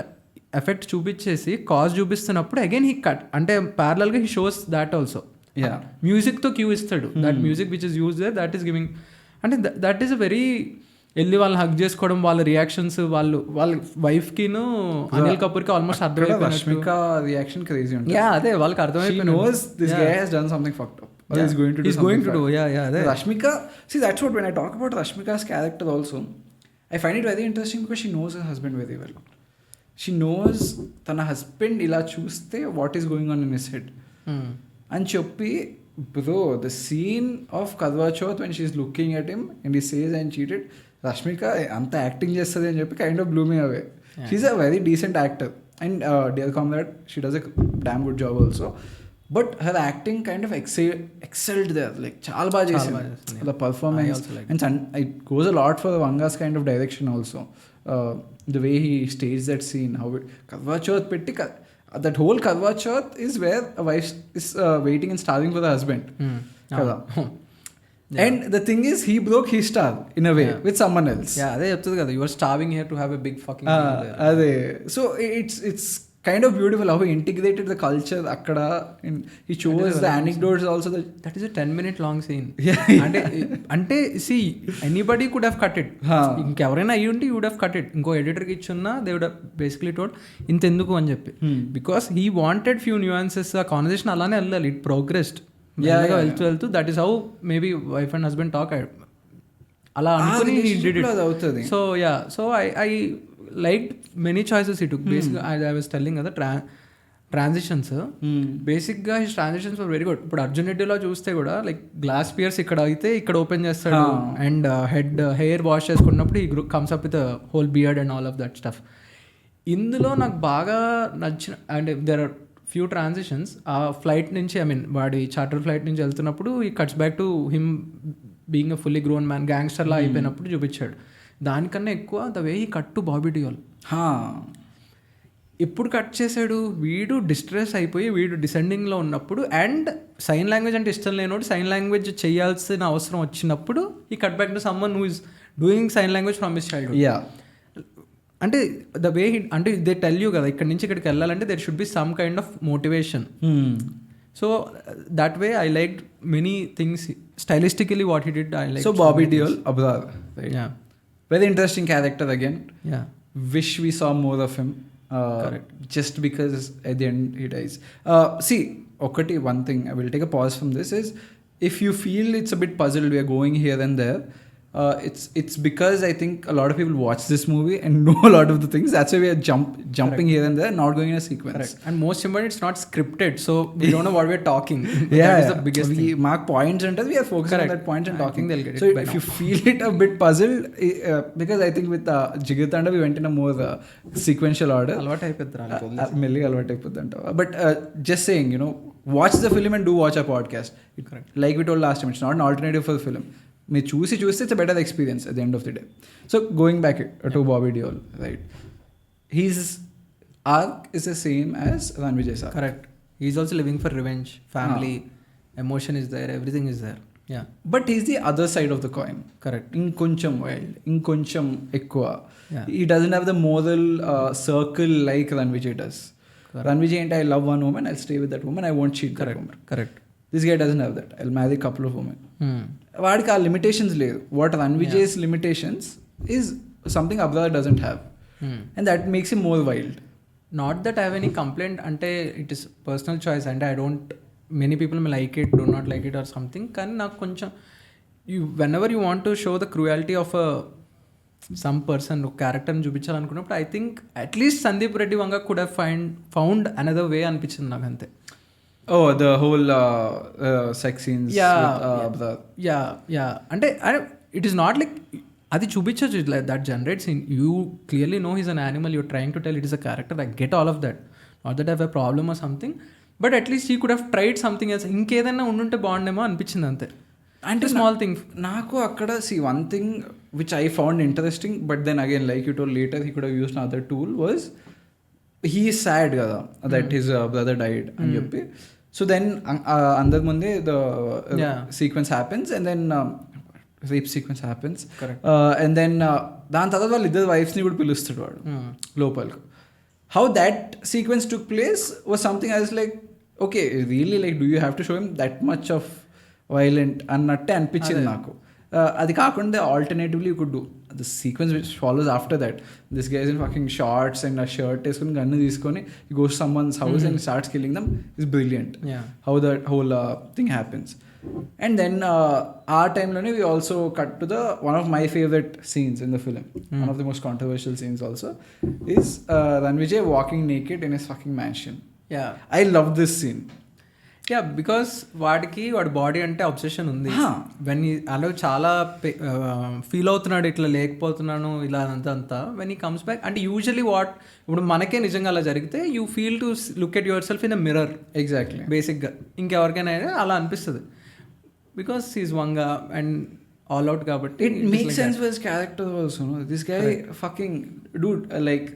ఎఫెక్ట్ చూపించేసి కాజ్ చూపిస్తున్నప్పుడు అగైన్ హీ కట్, అంటే ప్యారలల్గా హీ షోస్ దాట్ ఆల్సో. మ్యూజిక్తో క్యూ ఇస్తాడు, that music which is use there, that is giving, అంటే దట్ ఈస్ అ వెరీ, వెళ్ళి వాళ్ళని హగ్ చేసుకోవడం, వాళ్ళ రియాక్షన్స్, వాళ్ళ వైఫ్కిను అనిల్ కపూర్కి ఆల్మోస్ట్ అర్థమైపోయింది. రష్మిక రియాక్షన్ క్రేజీ ఉంటుంది. అదే వాళ్ళకి అర్థమైపోయింది. Rashmika, see that's what when I talk about Rashmika's character also, I find it very interesting because she knows her husband very well. She knows తన హస్బెండ్ ఇలా చూస్తే what is going on in his head అని చెప్పి, bro the scene of Karva Chauth when she's looking at him and he says I am cheated, Rashmika అంత యాక్టింగ్ చేస్తుంది అని చెప్పి kind of blew me away. She's a very decent actor and Dear Comrade, she does a damn good job also. But her acting kind of excelled there, like చాలా బాగా చేసింది the performance. And it goes a lot for Vanga's kind of direction also. The way he staged that scene, how it Karwa Chauth petti, that whole Karwa Chauth is where a wife is waiting and starving for the husband. Kada. And the thing is, he broke his star in a way with someone else. అదే చెప్తుంది కదా, you are starving here to have a big fucking meal there. అదే, so it's kind of beautiful how he integrated the culture akkada, and he chose the anecdotes also. That is a 10-minute long scene. అంటే see, anybody could have cut it. ఇంకెవరైనా అయ్యి ఉంటే you would have cut it. ఇంకో ఎడిటర్కి ఇచ్చున్నా they would have basically told ఇంత ఎందుకు అని చెప్పి, because he wanted few nuances. ఆ కాన్వర్సేషన్ అలానే వెళ్ళాలి, it progressed. వెళ్తూ that is how maybe wife and husband talk అలా అనుకుని he did it. So I liked many choices he took. Basically I was telling కదా ట్రాన్సిషన్స్, బేసిక్గా his transitions were very good. ఇప్పుడు అర్జున్ రెడ్డిలో చూస్తే కూడా లైక్ గ్లాస్ పియర్స్ ఇక్కడ అయితే ఇక్కడ ఓపెన్ చేస్తాడు, అండ్ హెయిర్ వాష్ చేసుకున్నప్పుడు he comes up with whole beard and all of that stuff. ఇందులో నాకు బాగా నచ్చిన, and there are few transitions. ఆ ఫ్లైట్ నుంచి, ఐ మీన్ వాడి చార్టర్ ఫ్లైట్ నుంచి వెళ్తున్నప్పుడు he cuts back to him being a fully grown man, గ్యాంగ్స్టర్లా అయిపోయినప్పుడు చూపించాడు. దానికన్నా ఎక్కువ the way he cut to Bobby Deol. ఎప్పుడు కట్ చేశాడు, వీడు డిస్ట్రెస్ అయిపోయి వీడు డిసెండింగ్లో ఉన్నప్పుడు, అండ్ సైన్ లాంగ్వేజ్ అంటే ఇష్టం లేనోడు సైన్ లాంగ్వేజ్ చేయాల్సిన అవసరం వచ్చినప్పుడు he cut back to someone who is doing sign language from his childhood. అంటే ద వే హీ, అంటే దే టెల్ యూ కదా ఇక్కడ నుంచి ఇక్కడికి వెళ్ళాలంటే there should be some kind of motivation. So that way I like many things stylistically what he did. I like. So Bobby Deol Abrar, very interesting character again. Wish we saw more of him. Just because at the end he dies. See, one thing I will take a pause from this is if you feel it's a bit puzzled, we are going here and there, it's because I think a lot of people watch this movie and know a lot of the things. That's why we are jumping here and there, not going in a sequence. Correct. And most important, it's not scripted, so we don't know what we're talking. Yeah, that is the biggest thing. Mark points and we are focusing on that point and talking. They'll get it So by if now. you feel it a bit puzzled, because I think with Jigartanda we went in a more sequential order. అలవాటు అయిపోతారు మెల్లిగా అలవాటు అయిపోద్ది అంటావా. But just saying, watch the film and do watch a podcast. Correct. Like we told last time, it's not an alternative for the film. మీరు చూస్తే it's a better experience at the end of the day. So going back to Bobby Deol, right? His arc is the same as Ranbir's arc. Correct. He's also living for revenge, family, emotion is there, everything is there. Yeah. But he's the other side of the coin. Correct. ఇంకొంచెం wild, ఇంకొంచెం ఎక్కువ. Yeah. He doesn't have the moral circle like Ranbir does. Ranbir ain't, I love one woman, I'll stay with that woman, I won't cheat that woman. Correct. This guy doesn't have that. I'll marry a couple of women. వాడికి ఆ లిమిటేషన్స్ లేదు. What Ranvijay's limitations is something Abrar doesn't have, and that makes him more wild. Not that have any complaint, అంటే ఇట్ ఈస్ పర్సనల్ చాయిస్. అంటే I don't, many people may like it, do not like it or something. కానీ నాకు కొంచెం whenever you want to show the cruelty of some person, ఒక క్యారెక్టర్ని చూపించాలనుకున్నప్పుడు I think at least Sandeep Reddy Vanga could have found another వే అనిపించింది నాకు అంతే. Oh, the whole sex scenes. Yeah. అంటే ఇట్ ఈస్ నాట్ లైక్ అది చూపించచ్చు, that generates in you clearly no he's an animal, you're trying to tell it is a character. I get all of that, not that have a problem or something, but at least he could have tried something else. ఇంకేదైనా ఉండుంటే బాగుండేమో అనిపించింది అంతే. అంటే స్మాల్ థింగ్. నాకు అక్కడ one thing which I found interesting, but then again like you told later he could have used another tool, was he sad కదా దట్ హిస్ బ్రదర్ డైడ్ అని చెప్పి. So then అందరి ముందే the sequence happens, and then rape sequence happens. Correct. And then దాని తర్వాత వాళ్ళు ఇద్దరు వైఫ్స్ని కూడా పిలుస్తాడు వాడు లోపలికి. How that sequence took place was something I was like, okay, really, like, do you have to show him that much of violent అన్నట్టే అనిపించింది నాకు. అది కాకుండా alternatively you could do the sequence which follows after that. This guys in fucking shorts and ఆ షర్ట్ వేసుకుని గన్ను తీసుకొని he goes to someone's house and starts killing them is brilliant. How that whole thing happens. And then our timeలోనే we also cut to the one of my favorite scenes in the film, one of the most controversial scenes also, is Ranbir walking naked in his fucking mansion. I love this scene. Because వాడి బాడీ అంటే అబ్సెషన్ ఉంది. వెన్ అలా చాలా ఫీల్ అవుతున్నాడు, ఇట్లా లేకపోతున్నాను ఇలా అంతా. వెన్ ఈ కమ్స్ బ్యాక్, అంటే యూజువలీ ఇప్పుడు మనకే నిజంగా అలా జరిగితే you feel to look at your self in a mirror. Exactly. బేసిక్గా ఇంకెవరికైనా అలా అనిపిస్తుంది because he's Vanga and all out కాబట్టి. It makes sense for his character also, no? This guy fucking dude, like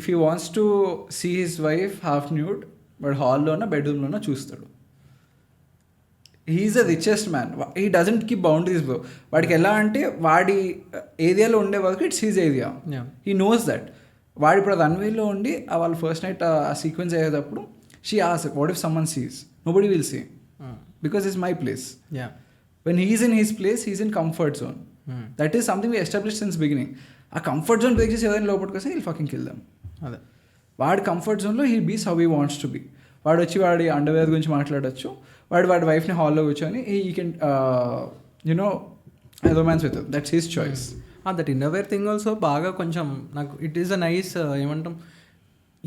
if he wants to see his wife half nude, but హాల్లోన బెడ్రూమ్లోన చూస్తాడు. He's the richest man. He doesn't keep boundaries bro. వాడికి ఎలా అంటే వాడి ఏరియాలో ఉండే వరకు it's his area. He knows that. వాడు ఇప్పుడు రన్వేలో ఉండి వాళ్ళ ఫస్ట్ నైట్ ఆ సీక్వెన్స్ అయ్యేటప్పుడు she asks, what if someone sees? Nobody will see because it's my place. When he is in his place, he is in comfort zone. That is something we established since beginning. ఆ కంఫర్ట్ జోన్ బ్రేక్ చేసి ఎవరైనా లోపలికి వస్తే he'll fucking kill them. అదే వాడి కంఫర్ట్ జోన్లో he be's how he wants to be. వాడు వచ్చి వాడి అండర్వేర్ గురించి మాట్లాడచ్చు, వాడి వైఫ్ని హాల్లో కూర్చొని he can romance with. That's his choice. That innerwear thing also బాగా కొంచెం నాకు ఇట్ ఈస్ అ నైస్ ఏమంటాం,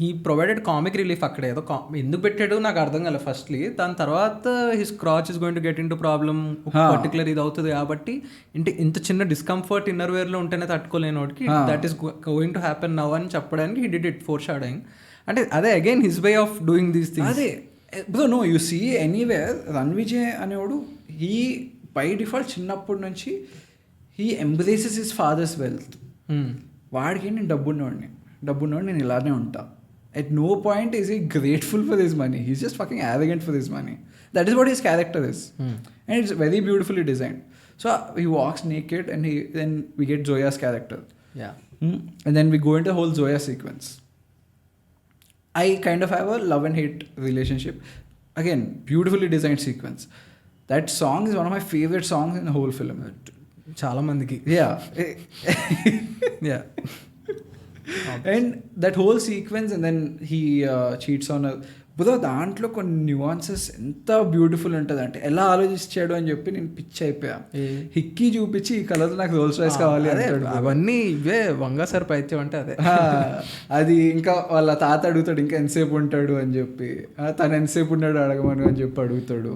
ఈ ప్రొవైడెడ్ కామిక్ రిలీఫ్. అక్కడ ఏదో ఎందుకు పెట్టాడు నాకు అర్థం కాలేదు ఫస్ట్లీ. దాని తర్వాత his క్రాచ్ is going to get in to problem, particular ఇది అవుతుంది కాబట్టి ఇంత చిన్న డిస్కంఫర్ట్ ఇన్నర్వేర్లో ఉంటేనే తట్టుకోలేని వాడికి that is going to happen now అని చెప్పడానికి he did it foreshadowing. అంటే అదే again his way of doing these things. అదే bro, no you see anywhere Ranveer అనేవాడు హీ బై డిఫాల్ట్ చిన్నప్పటి నుంచి he embraces his father's wealth. వాడికి నేను డబ్బున్నవాడిని నేను ఇలానే ఉంటా. At no point is he grateful for his money. He's just fucking arrogant for his money. That is what his character is. And it's very beautifully designed. So he walks naked and then we get Zoya's character. And then we go into the whole Zoya sequence. I kind of have a love and hate relationship. Again, beautifully designed sequence. That song is one of my favorite songs in the whole film. చాలా మందికి. And that whole sequence, and then he cheats on her. Bro దాంట్లో కొన్ని న్యూఆన్సెస్ ఎంత బ్యూటిఫుల్ ఉంటుంది అంటే ఎలా ఆలోచించాడు అని చెప్పి నేను పిచ్చి అయిపోయా. హిక్కీ చూపించి ఈ కలర్ నాకు రోల్స్ రాయ్స్ కావాలి అవన్నీ ఇవే వంగా సార్ పైత్యం అంటే అదే. అది ఇంకా వాళ్ళ తాత అడుగుతాడు ఇంకా ఎంతసేపు ఉంటాడు అని చెప్పి, తను ఎంతసేపు ఉన్నాడు అడగమను అని చెప్పి అడుగుతాడు.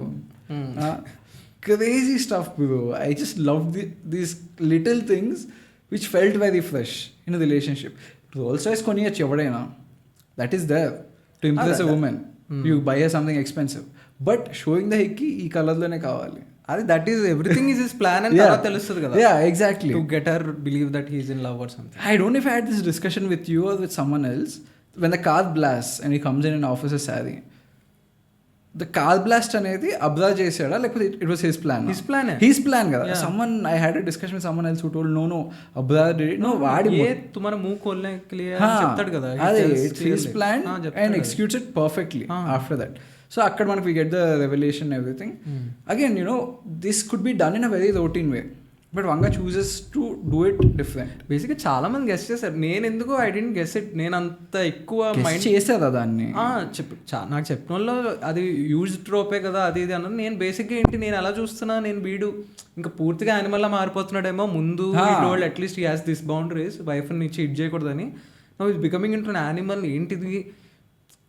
Crazy stuff bro. I just love these little things which felt very fresh in relationship. Rolls Royce కొనియచ్చు ఎవడైనా, that is there to impress a woman. You buy something expensive, but showing the hickey ఈ కలర్లోనే కావాలి. అది that is everything is his plan అని తర్వాత తెలుస్తుంది కదా. Yeah, exactly. To get her believe that he is in love or something. I don't know if I had this discussion with you or with someone else. When the car blasts and he comes in an officer's saree, the car blast అనేది అబ్జర్వ్ చేసాడా లేకపోతే it was his plan? His plan కదా. Someone, I had a discussion with someone else who told no observe did it. No, వాడి తుమారా ముహ్ ఖోల్నే కే లియే చెప్తాడు కదా. అదే it's his plan and executes it perfectly after that. So అక్కడ మనకి we get the revelation everything. Again, you know, this could be done in a very routine way, but Vanga chooses to do it different. బేసిక్గా చాలా మంది గెస్ చేశారు, నేను ఎందుకు ఐ డెంట్ గెస్ ఇట్. నేను అంత ఎక్కువ మైండ్ చేసేదా దాన్ని నాకు చెప్పిన వాళ్ళు అది యూజ్ ట్రోపే కదా అది ఇది అన్నారు. నేను బేసిక్గా ఏంటి నేను ఎలా చూస్తున్నా, నేను వీడు ఇంకా పూర్తిగా యానిమల్లా మారిపోతున్నాడేమో. ముందు told at least he has this boundaries, wife నుంచి ఇట్ చేయకూడదని. Now is becoming into animal. ఏంటిది,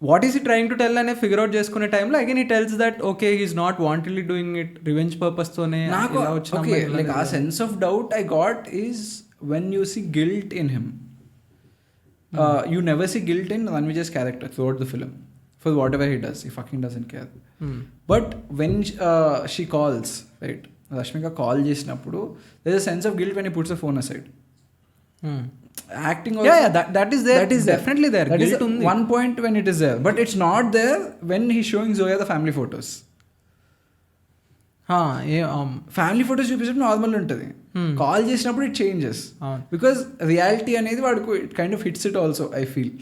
what is he trying to tell అనే ఫిగర్ అవుట్ చేసుకునే టైంలో again he tells that okay he is not wantedly doing it revenge పర్పస్తోనే. నాకు like a sense of doubt I got is when you see guilt in him. You never see guilt in Ranvijay's character throughout the film for what ever he does. He fucking doesn't care. But when she calls, right, Rashmika call చేసినప్పుడు there is a sense of guilt when he puts the phone aside. Acting also, that is there, that is definitely there. That is one point when it is there, but it's not there when he's showing Zoya the family photos. Family photos చూపించినప్పుడు నార్మల్ ఉంటుంది, కాల్ చేసినప్పుడు ఇట్ చేంజెస్ బికాస్ రియాలిటీ అనేది వాడికి it kind of hits it also I feel.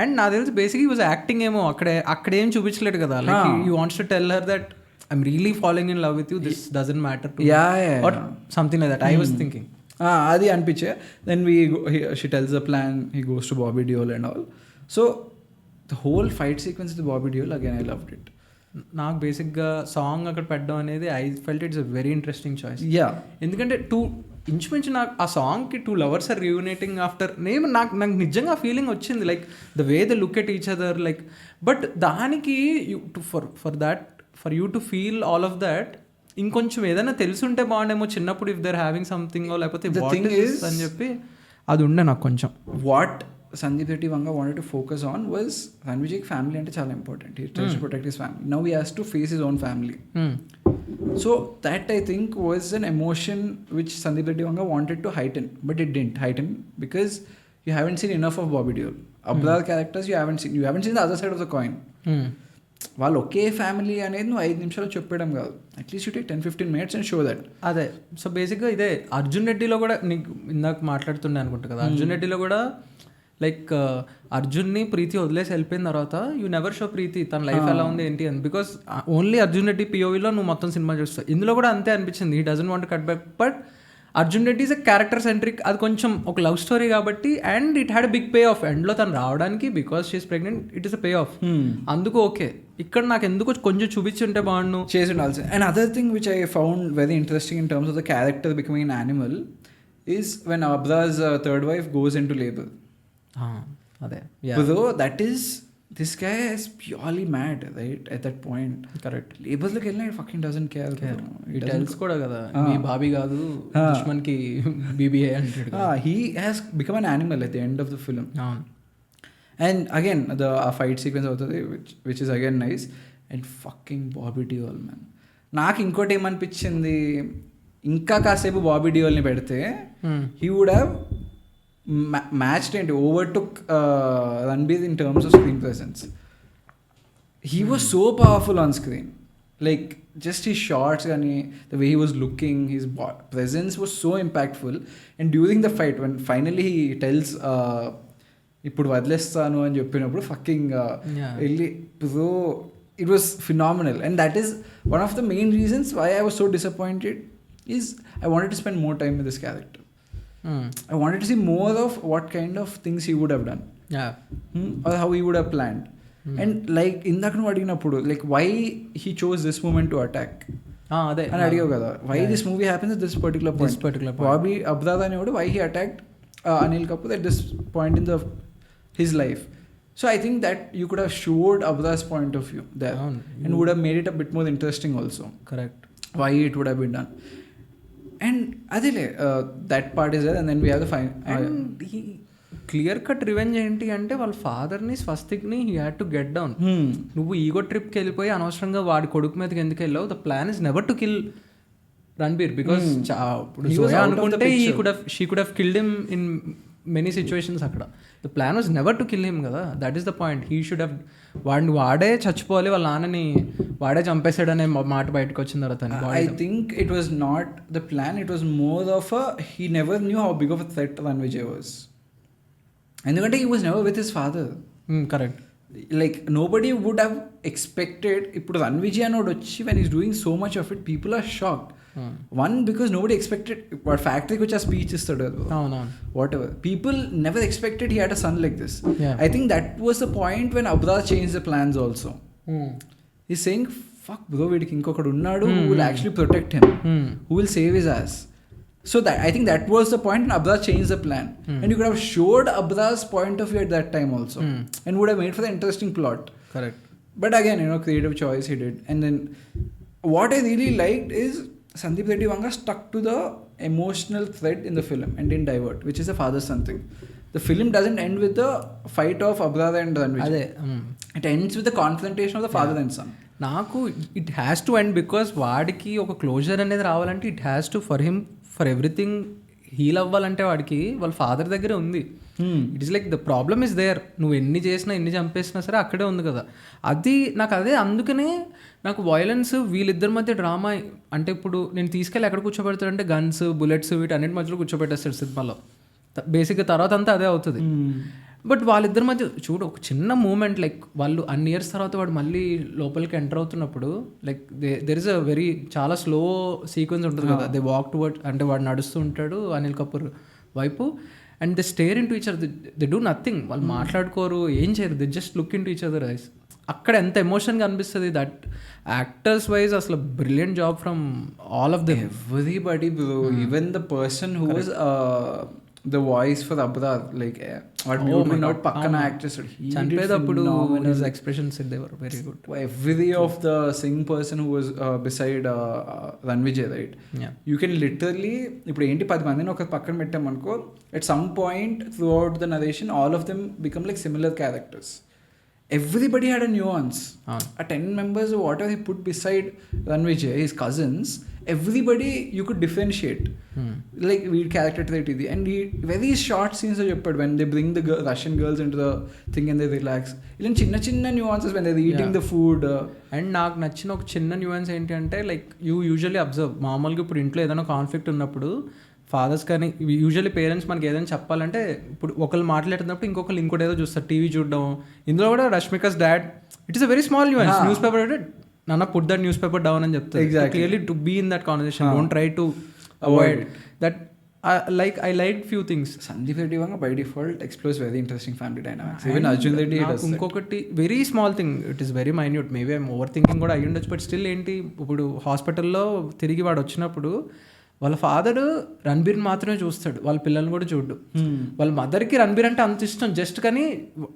And నాకు తెలిసి బేసిక్ వాజ్ యాక్టింగ్ ఏమో అక్కడేం చూపించలేడు కదా. Like you wants to tell her that I'm really following in love with you, this doesn't matter to or something like that I was thinking. అది అనిపించే. Then she tells the plan, he goes to Bobby Deol and all. So the whole fight sequence the Bobby Deol again I loved it. నాకు బేసిక్గా సాంగ్ అక్కడ పెట్టడం అనేది I felt it's a very interesting choice. ఎందుకంటే ఇంచుమించు నాకు ఆ సాంగ్కి 2 lovers ఆర్ రియూనేటింగ్ ఆఫ్టర్ నాకు నిజంగా ఫీలింగ్ వచ్చింది, like the way the look at each other, like. But దానికి for you to feel all of that ఇంకొంచెం ఏదైనా తెలుసుంటే బాగుండేమో చిన్నప్పుడు, ఇఫ్ దర్ హ్యావింగ్ సంథింగ్ లేకపోతే అని చెప్పి అది ఉండే నాకు కొంచెం. What Sandeep Reddy Vanga wanted to focus on was రణ్విజయ్కి ఫ్యామిలీ అంటే చాలా important. He tries to protect his family. Now he has to face his own family. So that I think was an emotion which Sandeep Reddy Vanga wanted to heighten, but it didn't heighten because you haven't seen enough of Bobby Deol. Abrar characters you haven't seen the other side of the coin. వాళ్ళు ఒకే ఫ్యామిలీ అనేది నువ్వు 5 నిమిషాలు చెప్పడం కాదు, at least you take 10-15 minutes and show that. అదే. సో బేసిక్గా ఇదే అర్జున్ రెడ్డిలో కూడా నీకు ఇందాక మాట్లాడుతుండే అనుకుంటా కదా, అర్జున్ రెడ్డిలో కూడా లైక్ అర్జున్ని ప్రీతి వదిలేసి వెళ్ళిపోయిన తర్వాత యూ నెవర్ షో ప్రీతి తన లైఫ్ ఎలా ఉంది ఏంటి అని, బికాస్ ఓన్లీ అర్జున్ రెడ్డి పిఓవిలో నువ్వు మొత్తం సినిమా చూస్తావు. ఇందులో కూడా అంతే అనిపించింది, he doesn't want cut back. But Arjun Reddy is a character centric, అది కొంచెం ఒక లవ్ స్టోరీ కాబట్టి, and it had big pay of ఎండ్లో తను రావడానికి, because she is pregnant, it is a pay of. అందుకు ఓకే, ఇక్కడ నాకు ఎందుకు కొంచెం చూపించి ఉంటే బాగుండు, చేసి ఉండాల్సి. And other thing which I found very interesting in terms of the character becoming an animal is when Abrar's third wife goes into labour. అదే. So that is, this guy is purely mad, right, at that point. Correct. Labels look like fucking doesn't care. He tells kuda kada mee bhabhi gaadu dushman ki BBA antadu. He has become an animal at the end of the film. And again the fight sequence avutadi which is again nice. And fucking Bobby Deol, man, నాకు ఇంకోటి ఏమనిపించింది, ఇంకా కాసేపు బాబీ డియోల్ని పెడితే he would have matched and overtook Ranbir in terms of screen presence. He was so powerful on screen, like just his shots and the way he was looking, his presence was so impactful. And during the fight when finally he tells ఇప్పుడు వదిలేస్తాను అని చెప్పినప్పుడు fucking really bro, it was phenomenal. And that is one of the main reasons why I was so disappointed, is I wanted to spend more time with this character. I wanted to see more of what kind of things he would have done, or how he would have planned. And like ఇందాక నువ్వు అడిగినప్పుడు like why he chose this moment to attack అదే అని అడిగావు కదా, why this movie happens at this particular point. Bobby Abrar అనేవాడు why he attacked Anil Kapoor at this point in his life. So I think that you could have showed Abrad's point of view there and would have made it a bit more interesting also. Correct. Why it would have been done. And adile that part is there, and then we have the final. And he clear cut revenge ఏంటి అంటే వాళ్ళ ఫాదర్ని స్వస్తిక్ని he had to get down. నువ్వు ఈగో ట్రిప్కి వెళ్ళిపోయి అనవసరంగా వాడి కొడుకు మీదకి ఎందుకు వెళ్ళావు? The plan is never to kill Ranbir because అనుకుంటే she could have killed him in many situations. అక్కడ the plan was never to kill him కదా, that is the point. He should have వాడే చచ్చిపోవాలి, వాళ్ళ నాన్నని వాడే చంపేశాడనే మాట బయటకు వచ్చిన తర్వాత. I think it was not the plan, it was more of he never knew how big of a threat Ranvijay was. ఎందుకంటే he was never with his father. Correct. Like nobody would have expected. ఇప్పుడు రణ్విజయ్ అనోడు వచ్చి when is doing so much of it people are shocked. One, because nobody expected what factory which a speech is whatever people never expected he had a son like this. I think that was the point when Abrar changed the plans also. He's saying fuck bro, vidiki inkokadu unnadu who will actually protect him, who will save his ass. So that I think that was the point when Abrar changed the plan. And you could have showed Abrar's point of view at that time also, and would have made for the interesting plot. Correct. But again, creative choice he did. And then what I really liked is Sandeep Reddy Vanga stuck to the emotional thread in the film and didn't divert, which is a father-son thing. The film doesn't end with the fight of Abrar and Ranbir. It ends with the confrontation of the father and son. నాకు it has to end because వాడికి ఒక క్లోజర్ అనేది రావాలంటే it has to for him for everything heal అవ్వాలంటే వాడికి వాళ్ళ ఫాదర్ దగ్గరే ఉంది. It is like the problem is there. నువ్వు ఎన్ని చేసినా ఎన్ని చంపేసినా సరే అక్కడే ఉంది కదా. అది నాకు అందుకనే నాకు వైలెన్స్ వీళ్ళిద్దరి మధ్య డ్రామా అంటే ఇప్పుడు నేను తీసుకెళ్ళి ఎక్కడ కూర్చోబెడతాడంటే గన్స్ బుల్లెట్స్ వీటన్నిటి మధ్యలో కూర్చోబెట్టేస్తాడు సినిమాలో. బేసిక్గా తర్వాత అంతా అదే అవుతుంది. బట్ వాళ్ళిద్దరి మధ్య చూడు ఒక చిన్న మూమెంట్, లైక్ వాళ్ళు అన్ని ఇయర్స్ తర్వాత వాడు మళ్ళీ లోపలికి ఎంటర్ అవుతున్నప్పుడు like there is a very చాలా స్లో సీక్వెన్స్ ఉంటుంది కదా. దే వాక్ టువర్డ్ అంటే వాడు నడుస్తూ ఉంటాడు అనిల్ కపూర్ వైపు and they stair in to each other, they do nothing. వాళ్ళు మాట్లాడుకోరు, ఏం చేయరు, they just look in to each other ice. అక్కడ ఎంత ఎమోషన్గా అనిపిస్తుంది. దట్ యాక్టర్స్ వైజ్ అసలు brilliant job from all of them. Everybody bro, even the person who was the voice for Abrar, like what moving out pakkana actress చనిపోయేటప్పుడు his expressions said they were very good. Every of the singing person who was beside Ranvijay, right? You can literally ఇప్పుడు ఏంటి 10 మందిని ఒక పక్కన పెట్టామనుకో, at some point throughout the narration all of them become like similar characters. Everybody had a nuance. A 10 members or whatever he put beside Ranvijay, his cousins, everybody you could differentiate. Like weird character trait idi, and he very short scenes are cheppadu when they bring the Russian girls into the thing and they relax. ఇలా చిన్న nuances when they're eating the food. And నాకు నచ్చిన ఒక చిన్న న్యూయన్స్ ఏంటి అంటే లైక్ యూ యూజువల్లీ అబ్జర్వ్ మామూలుగా ఇప్పుడు ఇంట్లో ఏదైనా కాన్ఫ్లిక్ట్ ఉన్నప్పుడు ఫాదర్స్ కానీ యూజువల్లీ పేరెంట్స్ మనకి ఏదైనా చెప్పాలంటే ఇప్పుడు ఒకళ్ళు మాట్లాడుతున్నప్పుడు ఇంకొకళ్ళు ఇంకోటి ఏదో చూస్తారు, టీవీ చూడడం. ఇందులో కూడా Rashmika's dad it is a very small nuance. Newspaper అంటే నాన్న put that newspaper down అని చెప్తారు. Clearly to be in that conversation, don't try to avoid that. I liked few things. Sandeep Reddy Vanga by default explores very interesting family dynamics. Even Arjun Reddy does. ఇంకొకటి very small thing, it is very minute, maybe I'm over thinking కూడా అయ్యి ఉండొచ్చు. బట్ స్టిల్ ఏంటి, ఇప్పుడు హాస్పిటల్లో తిరిగి వాడు వచ్చినప్పుడు వాళ్ళ ఫాదర్ రణబీర్ మాత్రమే చూస్తాడు, వాళ్ళ పిల్లల్ని కూడా చూడు. వాళ్ళ మదర్కి రణబీర్ అంటే అంత ఇష్టం, జస్ట్ కానీ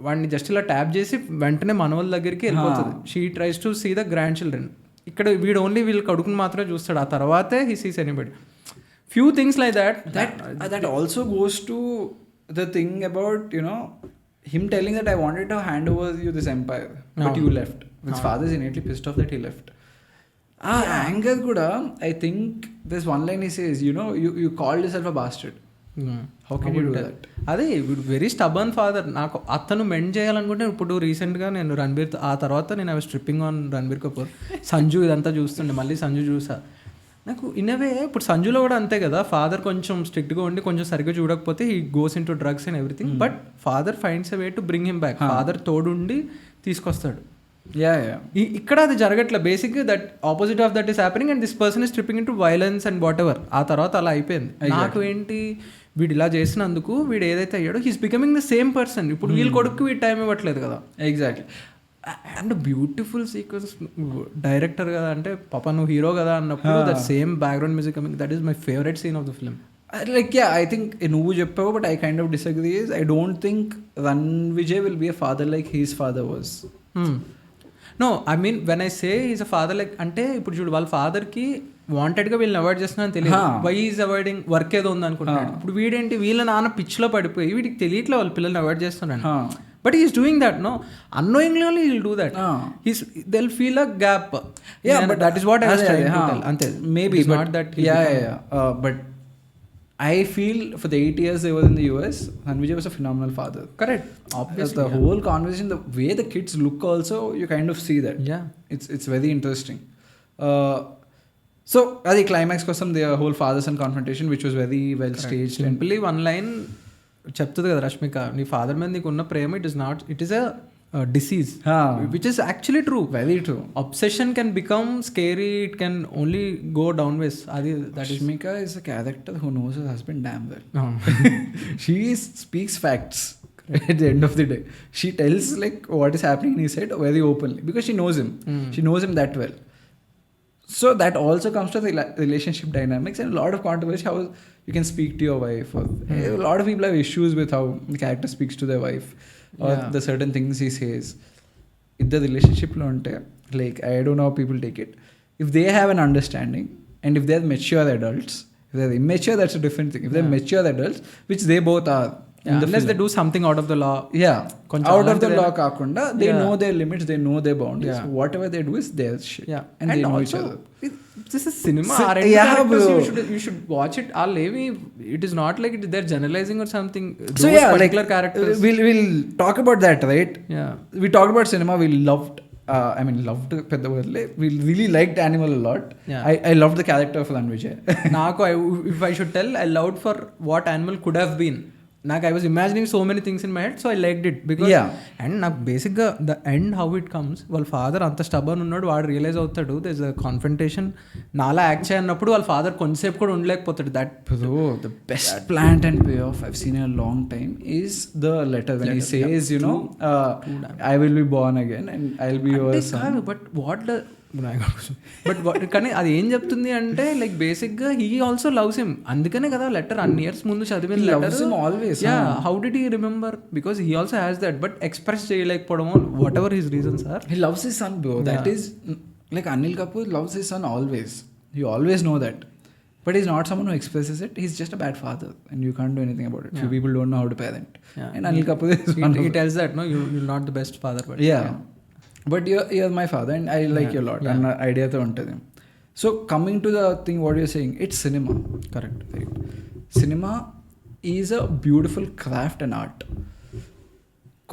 వాడిని జస్ట్ ఇలా ట్యాప్ చేసి వెంటనే మనవల దగ్గరికి వెళ్ళిపోతుంది. She tries to see the grand children. ఇక్కడ వీడు ఓన్లీ వీళ్ళ కొడుకుని మాత్రమే చూస్తాడు, ఆ తర్వాతే he sees anybody. Few things like that also goes to the thing about him telling that I wanted to hand over you this empire, but you left. His father is innately pissed off that he left. Anger kuda, I think there's one line he says, you called yourself a bastard. How can you do that? అదే వెరీ స్టబర్న్ ఫాదర్. నాకు అతను మెండ్ చేయాలనుకుంటే ఇప్పుడు రీసెంట్గా నేను రణబీర్, ఆ తర్వాత నేను I was tripping on Ranbir Kapoor, Sanju ఇదంతా చూస్తుండే, మళ్ళీ సంజు చూసా. నాకు ఇన్నవే ఇప్పుడు సంజులో కూడా అంతే కదా, ఫాదర్ కొంచెం స్ట్రిక్ట్గా ఉండి కొంచెం సరిగ్గా చూడకపోతే he goes into drugs and everything, but father finds a way to bring him back. Father తోడుండి తీసుకొస్తాడు. ఇక్కడ అది జరగట్లే. బేసిక్గా that opposite of that is happening and this person is tripping into violence and whatever. ఆ తర్వాత అలా అయిపోయింది. నాకు ఏంటి, వీడు ఇలా చేసినందుకు వీడు ఏదైతే అయ్యాడో he's becoming the same person. ఇప్పుడు వీళ్ళ కొడుకు వీడు టైం ఇవ్వట్లేదు కదా. Exactly. And beautiful sequence. Director కదా అంటే పాప నువ్వు హీరో కదా అన్నప్పుడు that same background music coming, that is my favourite scene of the film. Like yeah, I think నువ్వు చెప్పావు, but I kind of disagree. I don't think Ranvijay will be a father like his father was. No I mean when I say is a father like అంటే ఇప్పుడు చూడు వాళ్ళ ఫాదర్కి వాంటెడ్గా వీళ్ళని అవాయిడ్ చేస్తున్నాను తెలియదు, వై ఈజ్ అవాయిడింగ్ వర్క్ ఏదో ఉంది అనుకుంటున్నాడు. ఇప్పుడు వీడేంటి వీళ్ళ నాన్న పిచ్చిలో పడిపోయి వీడికి తెలియట్లే వాళ్ళ పిల్లల్ని అవాయిడ్ చేస్తున్నాడు. But is doing that, no annoyingly only will do that. They'll feel a gap. But that is what I was trying to tell. అంతే, maybe not that. But I feel for the 8 years they were in the US, Ranvijay was a phenomenal father. Correct. Obviously, the whole conversation, the way the kids look also, you kind of see that. Yeah. It's very interesting. So at the climax kosam their whole father son confrontation, which was very well staged. Simply one line చెప్తుంది కదా రష్మిక, నీ ఫాదర్ మీద నీకు ఉన్న ప్రేమ it is a disease, which is actually true. Very true. Obsession can become scary, it can only go downwards. Rashmika is a character who knows her husband damn well. She speaks facts at the end of the day. She tells like what is happening in his head very openly because she knows him. She knows him that well. So that also comes to the relationship dynamics and a lot of controversy how you can speak to your wife. A lot of people have issues with how the character speaks to their wife. Or the certain things he says. If the relationship lo unte, like I don't know how people take it. If they have an understanding and if they're mature adults, if they're immature, that's a different thing. If they're mature adults, which they both are, unless they do something out of the law. Out of the law kaakunda, they know their limits, they know their boundaries. Whatever they do is their shit. And they know each other. This is cinema. You should watch it. It is not like they're generalizing or something. So particular characters. We'll talk about that, right? Yeah. We talked about cinema. We loved పెద్ద వర్డ్లే. We really liked Animal a lot. I loved the character of Ranvijay. If I should tell, I loved for what Animal could have been. I was imagining so many things in my head, so I liked it because and నాకు బేసిక్గా the end how it comes, వాళ్ళ ఫాదర్ అంత స్టబర్న్ ఉన్నాడు, వాడు రియలైజ్ అవుతాడు దేర్ ఇస్ అ కాన్ఫ్రంటేషన్, నాలా యాక్ట్ చేయన్నప్పుడు వాళ్ళ ఫాదర్ కొంతసేపు కూడా ఉండలేకపోతాడు. That the best plant and payoff I've seen in a long time is the letter when he says, you know, I will be born again and I'll be your son. But కానీ అది ఏం చెప్తుంది అంటే లైక్ బేసిక్గా హీ ఆల్సో లవ్స్ హిమ్. అందుకనే కదా లెటర్ అన్ని ఇయర్స్ ముందు చదివిన letter. How did he remember? Because he also has that, but express చేయలేకపోవడం whatever his reasons are. He loves his son bro. That is like Anil Kapoor loves his son always. You always know that. But he's not someone who expresses it. He's just a bad father and you can't do anything about it. Few people don't know how to parent. And Anil Kapoor is one. He tells that, no, you're not the best father. But But you're my father and I like you a lot. And idea tho untadi. So coming to the thing what you're saying, it's cinema. Correct. Right. Cinema is a beautiful craft and art.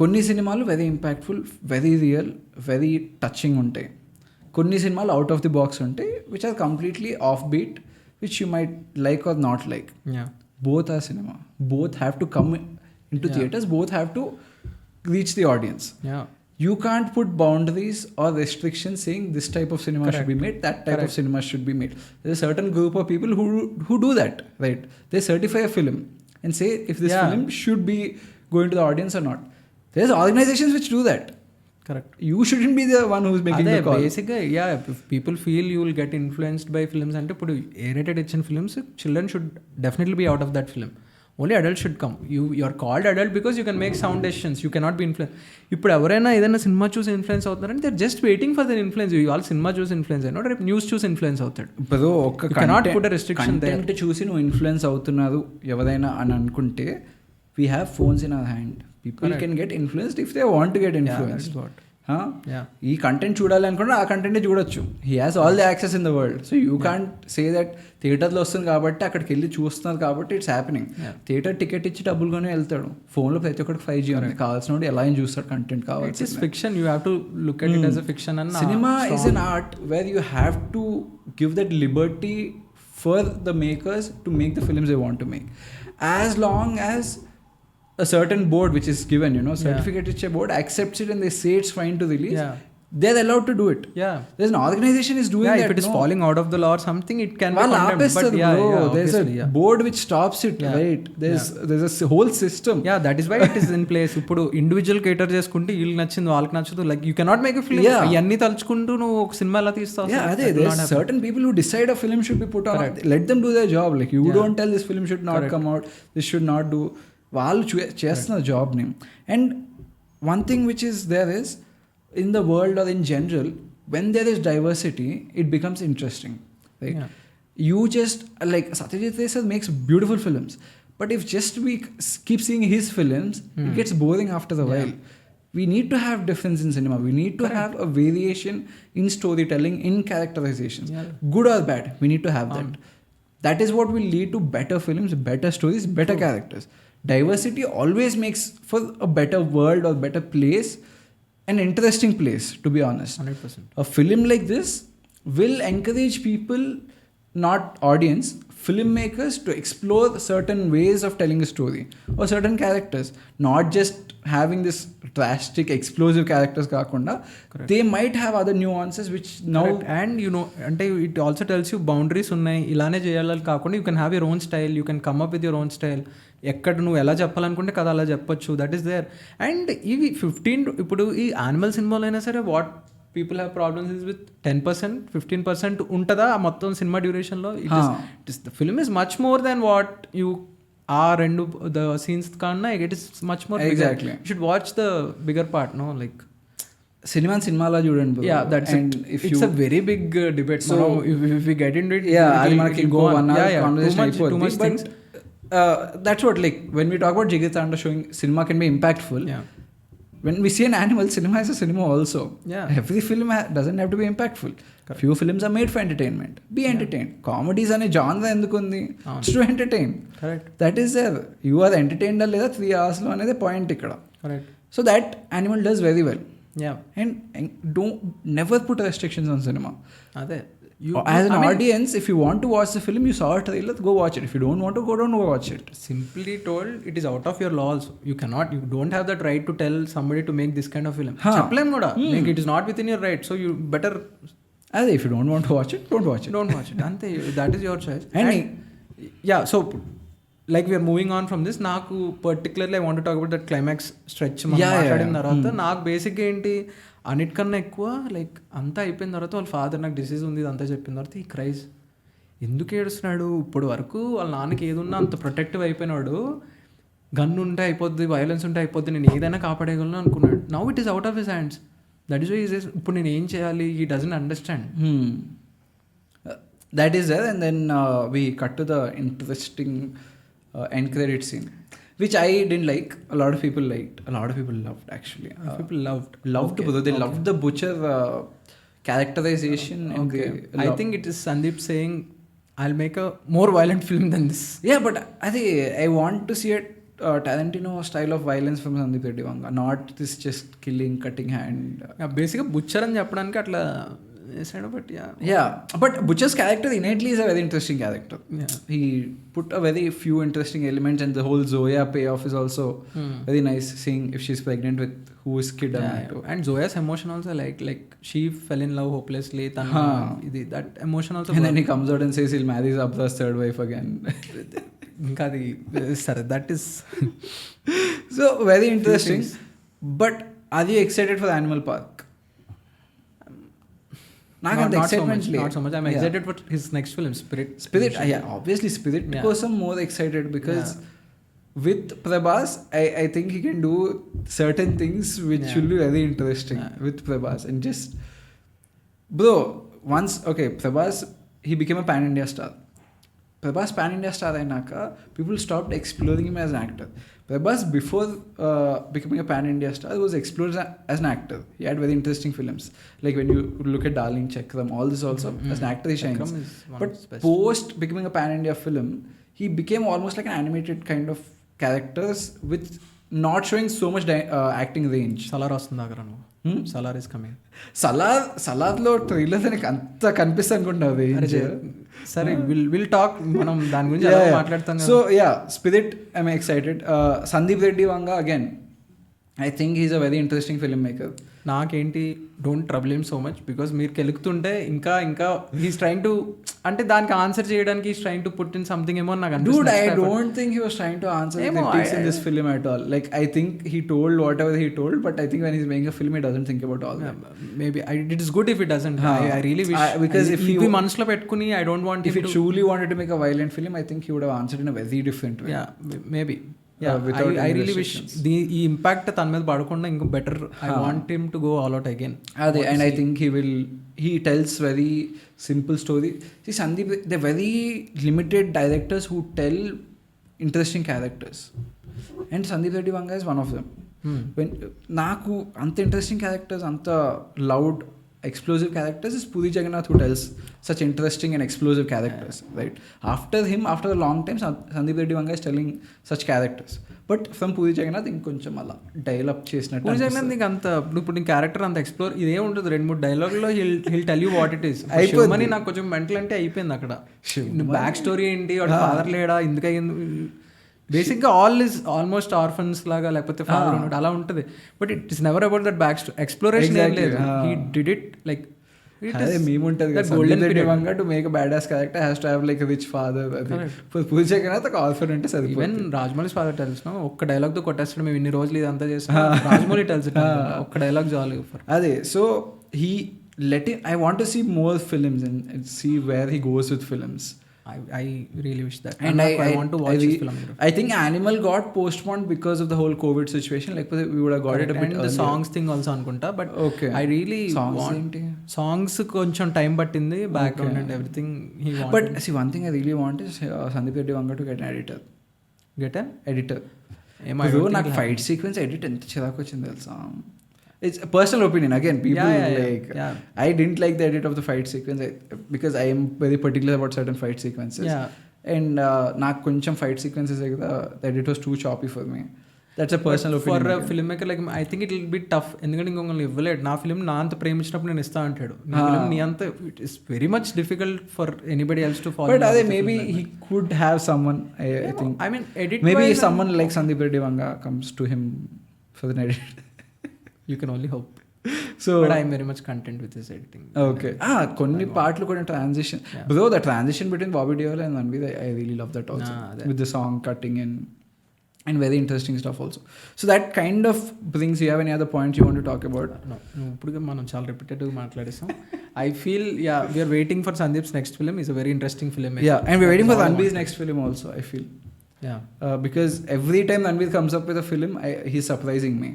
కొన్ని సినిమాలు very impactful, very real, very touching ఉంటాయి. కొన్ని సినిమాలు అవుట్ ఆఫ్ ది బాక్స్ ఉంటాయి which are completely off beat, which you might like are not like. Both are cinema. Both have to come in to theatres. Both have to reach the audience. You can't put boundaries or restrictions saying this type of cinema should be made, that type of cinema should be made. There's a certain group of people who do that, right? They certify a film and say if this film should be going to the audience or not. There's organizations which do that. Correct. You shouldn't be the one who's making the call. Basically, if people feel you will get influenced by films, ante ipudu A-rated ichina films, children should definitely be out of that film. Only adults should come. You are called adult because you can make sound decisions. You cannot be influenced. ఇప్పుడు ఎవరైనా ఏదైనా సినిమా చూసి ఇన్ఫ్లుయెన్స్ అవుతున్నారంటే they just waiting for their influence. వాళ్ళు సినిమా చూసి ఇన్ఫ్లుయెన్స్ అయినా రేపు న్యూస్ చూసి ఇన్ఫ్లుయెన్స్ అవుతాడు. ఇప్పుడు ఒక కంటెంట్ చూసి నువ్వు ఇన్ఫ్లుయెన్స్ అవుతున్నారు ఎవరైనా అని అనుకుంటే we have phones in our hand. People can get influenced if they want to get influenced. ఈ కంటెంట్ చూడాలి అనుకుంటే ఆ కంటెంటే చూడొచ్చు. He has all the access in the world. So you can't say that థియేటర్లో వస్తుంది కాబట్టి అక్కడికి వెళ్ళి చూస్తున్నారు కాబట్టి ఇట్స్ హ్యాపెనింగ్. థియేటర్ టికెట్ ఇచ్చి డబ్బులుగానే వెళ్తాడు. ఫోన్లో ప్రతి ఒక్కరికి 5G ఉంది. కావాల్సిన ఎలా ఏం చూస్తాడు కంటెంట్ కావాలి. Fiction, you have to look at it as a fiction. And cinema is an art where you have to give that Liberty for the makers to make the films they want to make. As long as a certain board which is given, certificate ichche board accepts it and they say it's fine to release, they're allowed to do it. Yeah. There's an organization is doing that. If it is falling out of the law or something, it can be వాళ్ళు condemned. ఆపేస్తారు But bro. There's a board which stops it, Yeah. right? There's a whole system. Yeah, that is why it is in place. ఇప్పుడు ఇండివిజువల్ కేటర్ చేసుకుంటే వీళ్ళకి నచ్చింది వాళ్ళకి నచ్చదు, like you cannot make a film. ఇవన్నీ తలుచుకుంటూ నువ్వు ఒక సినిమా ఎలా తీస్తావు? Yeah, అదే there's certain people who decide a film should be put on. Let them do their job. Like you don't tell this film should not come out, this should not do. వాళ్ళు చేస్తున్న జాబ్ని. And one thing which is there is in the world or in general, when there is diversity, it becomes interesting. Like you just like Satyajit Ray sir makes beautiful films, but if just we keep seeing his films, it gets boring after a while. We need to have difference in cinema. We need to have a variation in storytelling, in characterizations, good or bad. We need to have that. That is what will lead to better films, better stories, better characters. Diversity always makes for a better world or better place, an interesting place, to be honest. 100%. A film like this will encourage people, not audience, filmmakers, to explore certain ways of telling a story or certain characters, not just having this drastic explosive characters kaakunda. They might have other nuances which now and you know, అంటే it also tells you boundaries ఉన్నాయి, ఇలానే చేయాలని కాకుండా you can have your own style, you can come up with your own style. ఎక్కడ నువ్వు ఎలా చెప్పాలనుకుంటే కదా అలా చెప్పొచ్చు, దట్ ఈస్ దేర్. అండ్ ఇవి 15 ఇప్పుడు ఈ యానిమల్ సినిమాలో అయినా సరే what people have problems is with 10%, 15% ఉంటుందా ఆ మొత్తం సినిమా డ్యూరేషన్లో? It is the film is much more than what you ఆ రెండు ద సీన్స్ కన్నా it is much more. Exactly, you should watch the bigger part, no like సినిమాలో చూడండి. Yeah, that's it. It's a very big debate. So if we get into it, అది మనకి go one hour conversation అయిపోద్ది. Too much things. That's what, like when we talk about Jigitanda showing cinema can be impactful. When we see an animal, cinema is a cinema also. Every film doesn't have to be impactful. Few films are made for entertainment. Be entertained. Comedies ane genre endukundi? It's to entertain. Correct. That is there. You are entertained leda 3 hours lo anede point ikkada. Correct. So that animal does very well. Yeah. And don't never put restrictions on cinema. Ade. As an audience, if you want to watch the film, you saw a trailer, go watch it. If you don't want to, don't go watch it. Simply told, it is out of your law also. You don't have that right to tell somebody to make this kind of film. Chappalem kuda. Like it is not within your right. So you better. If you don't want to watch it, don't watch it. Don't watch it. Ante, that is your choice. And yeah, so like we are moving on from this. Naaku particularly I want to talk about that climax stretch. మాట్లాడిన తర్వాత నాకు బేసిక్గా ఏంటి అన్నిటికన్నా ఎక్కువ లైక్ అంతా అయిపోయిన తర్వాత వాళ్ళ ఫాదర్ నాకు డిసీజ్ ఉంది అంతా చెప్పిన తర్వాత ఈ క్రైజ్ ఎందుకు ఏడుస్తున్నాడు? ఇప్పుడు వరకు వాళ్ళ నాన్నకి ఏదున్నా అంత ప్రొటెక్టివ్ అయిపోయినాడు, గన్ ఉంటే అయిపోద్ది, వైలెన్స్ ఉంటే అయిపోద్ది, నేను ఏదైనా కాపాడేయగలను అనుకున్నాడు. Now it is out of his hands. That is why is ఇప్పుడు నేను ఏం చేయాలి? He doesn't understand. That is there. And then we cut to the interesting end credit scene, which I didn't like. A lot of people liked. A lot of people loved, actually. People loved. Okay. Because they loved the butcher characterization. Okay. I think it is Sandeep saying, I'll make a more violent film than this. Yeah, but I want to see a Tarantino style of violence from Sandeep Reddy Vanga. Not this just killing, cutting hand. Basically, butcher అని చెప్పడానికి అట్లా వేసాడు. But but Butcher's character innately is a very interesting character. He put a very few interesting elements, and the whole Zoya payoff is also very nice, seeing if she's pregnant with whose kid. And Zoya's emotion also, like she fell in love hopelessly. That emotion also. And then he comes out and says he'll marry Zabra's third wife again. ఇంకా అది సరే, that is so very interesting. But are you excited for the Animal Park? Not so much. I'm excited for his next film, Spirit. Obviously Spirit కోసం more excited because with Prabhas, I think he can do certain things which will be very interesting with Prabhas. And just bro, once Prabhas, he became a pan-India star. Prabhas pan-India star ainaka, people stopped exploring him as an actor. Prabhas before becoming a pan-India star was explored as an actor. He had very interesting films. Like when you look at Darling, Chakram, all this also, as an actor he shines. But post becoming a pan-India film, he became almost like an animated kind of characters with not showing so much acting range. Salar వస్తుంది అక్కడ నువ్వు. Salar is coming. సలార్లో ట్రైలర్ నీకు అంత కనిపిస్తా అనుకుంటున్నావు. సరే, విల్ టాక్, మనం దాని గురించి మాట్లాడతాం. So Spirit I'm excited. Sandeep Reddy Vanga, again I think he's a very interesting film maker. నాకేంటి don't trouble him so much because మీరు కెలుకుతుంటే ఇంకా ఇంకా హీస్ ట్రైంగ్ టు అంటే దానికి ఆన్సర్ చేయడానికి he's trying to put in something ఏమో నాకు Dude, I don't think he was trying to answer the critics in this film at all. Like, I think he told whatever he told, but I think when he's making a film, he doesn't think about all that. Maybe it is good if it doesn't. I really wish because if he మనసులో పెట్టుకుని I don't want if he truly wanted to make a violent film, I think he would have answered in a very different way. Yeah, maybe. I really wish ఈ ఇంపాక్ట్ తన మీద పడకుండా ఇంకో better I want him to go all out again. అదే, and I think he tells very simple story. See, Sandeep, they're very limited directors who tell interesting characters, and Sandeep Reddy Vanga is one of them. When నాకు అంత ఇంట్రెస్టింగ్ క్యారెక్టర్స్, అంత loud explosive characters, is Puri Jagannath who tells such interesting and explosive characters, right? After him, after a long time, Sandeep Reddy Vanga is telling such characters, but from Puri Jagannath ఇంకొంచెం అలా డైల్ అప్ చేసినట్టు. పూరి జగన్నాథ్ నీకు అంత ఇప్పుడు నీ క్యారెక్టర్ అంత ఎక్స్ప్లోర్ ఇదే ఉంటుంది, 2-3 డైలాగ్లో he'll tell you what it is. Sivamani నాకు కొంచెం మెంటల్ అంటే అయిపోయింది అక్కడ. బ్యాక్ స్టోరీ ఏంటి, వాడు ఫాదర్ లేడా, ఎందుకయ్యింది, బేసిక్గా ఆల్మోస్ట్ ఆర్ఫన్స్ లాగా లేకపోతే ఫాదర్ ఉన్నాడు అలా ఉంటుంది. But it is never about that back exploration ఏం లేదు. హీ డిడ్ ఇట్ లైక్ మేము ఉంటుంది కదా, Sandeep Reddy Vanga to make a badass character has to have like a rich father. Puri Jagannath ఒక ఆల్ఫర్ అంటే సరిపోతుంది. ఈవెన్ రాజమౌళి ఫాదర్ టెల్స్ ఒక్క డైలాగ్ తో కొట్టేస్తాడు, మేము ఇన్ని రోజులు ఇదంతా చేస్తాం. రాజమౌళి టెల్స్ ఒక్క డైలాగ్ చాలు. అదే, so he let him. I want to see more films and see where he goes with films. I really wish that. And I want to watch this film. I think Animal got postponed because of the whole COVID situation. Like we would have got it a bit earlier. The songs thing also anukunta, but okay. I really want songs koncham time pattindi, background and everything he wanted. But see, one thing I really want is Sandeep Reddy Vanga to get an editor. Get an editor. నాకు ఫైట్ సీక్వెన్స్ ఎడిట్ ఎంత చిరాకు వచ్చింది తెలుసా. It's a personal opinion. Again, people I didn't like the edit of the fight sequence because I am very particular about certain fight sequences. And నాకు కొంచెం fight sequences the edit was too choppy for me. That's a personal opinion. For a filmmaker like I think it will be tough. ఎందుకంటే ఇంకొకళ్ళు ఇవ్వలేడు. నా ఫిల్మ్ నా అంత ప్రేమించినప్పుడు నేను ఇస్తా అంటాడు. నీ ఫిల్మ్ నీ అంత it is very much difficult for anybody else to follow. But maybe he could have someone. I think. I mean, edit. Maybe someone like Sandeep Reddy Vanga comes to him for the edit. You can only hope. So, but I am very much content with this editing. Okay. కొన్ని పాటలు కూడా transition. Bro, the transition between Bobby Deol and Ranbir, I really love that also. With the song cutting and very interesting stuff also. So that kind of brings, you have any other points you want to talk about? No. ఇప్పుడు మనం చాలా repetitive మాట్లాడేసాం. I feel we are waiting for Sandeep's next film. It's a very interesting film. Yeah, and we're waiting for Ranbir's next film also, I feel. Yeah. Because every time Ranbir comes up with a film, he's surprising me.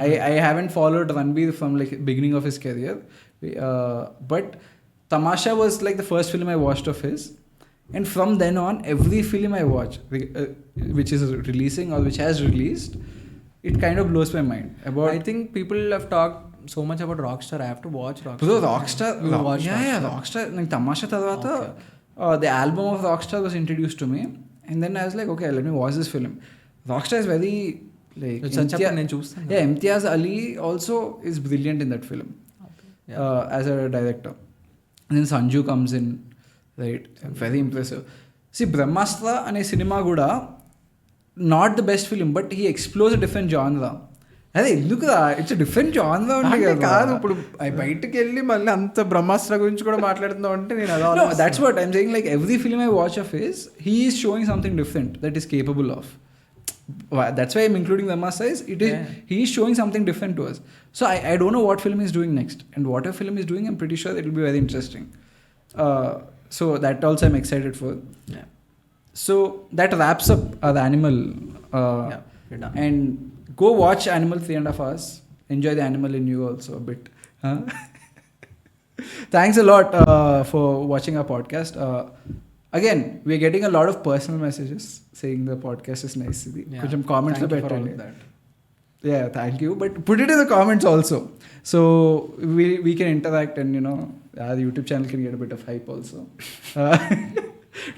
I haven't followed Ranbir from like beginning of his career, but Tamasha was like the first film I watched of his, and from then on every film I watch which is releasing or which has released, it kind of blows my mind. About I think people have talked so much about Rockstar. I have to watch Rockstar. So Rockstar, Rockstar. Like Tamasha tarvata the album of Rockstar was introduced to me, and then I was like, okay, let me watch this film. Rockstar is very like Imtiaz Ali also is brilliant in that film. As a director. And then Sanju comes in, right? Very impressive. See, Brahmastra ane cinema kuda not the best film, but he explores a different genre. అదే ఎందుకురా, ఇట్స్ డిఫరెంట్ జానర్ ఉంది కదా. కాదు, ఇప్పుడు బయటకు వెళ్ళి మళ్ళీ అంత బ్రహ్మాస్త్ర గురించి కూడా మాట్లాడుతున్నావు అంటే నేను అదే. That's what I'm saying. Like every film I watch of his, he is showing something different that is capable of. That's why I'm including Brahmastra. He is showing something different to us. So I don't know what film he's doing next, and whatever film he's doing, I'm pretty sure it will be very interesting. So that also I'm excited for. So that wraps up the Animal. And go watch Animal 3.5 hours. Enjoy the animal in you also a bit. Thanks a lot for watching our podcast. Again, we're getting a lot of personal messages saying the podcast is nice. Some comments lo pettandi. Yeah, thank you. But put it in the comments also, so we can interact, and the YouTube channel can get a bit of hype also.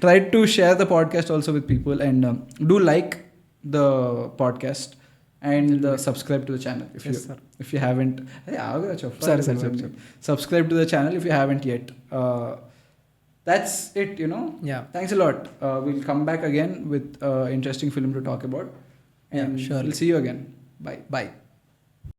Try to share the podcast also with people, and do like the podcast and subscribe to the channel if you haven't. Subscribe to the channel if you haven't yet. That's it, Yeah. Thanks a lot. We'll come back again with interesting film to talk about. And sure. We'll see you again. Bye.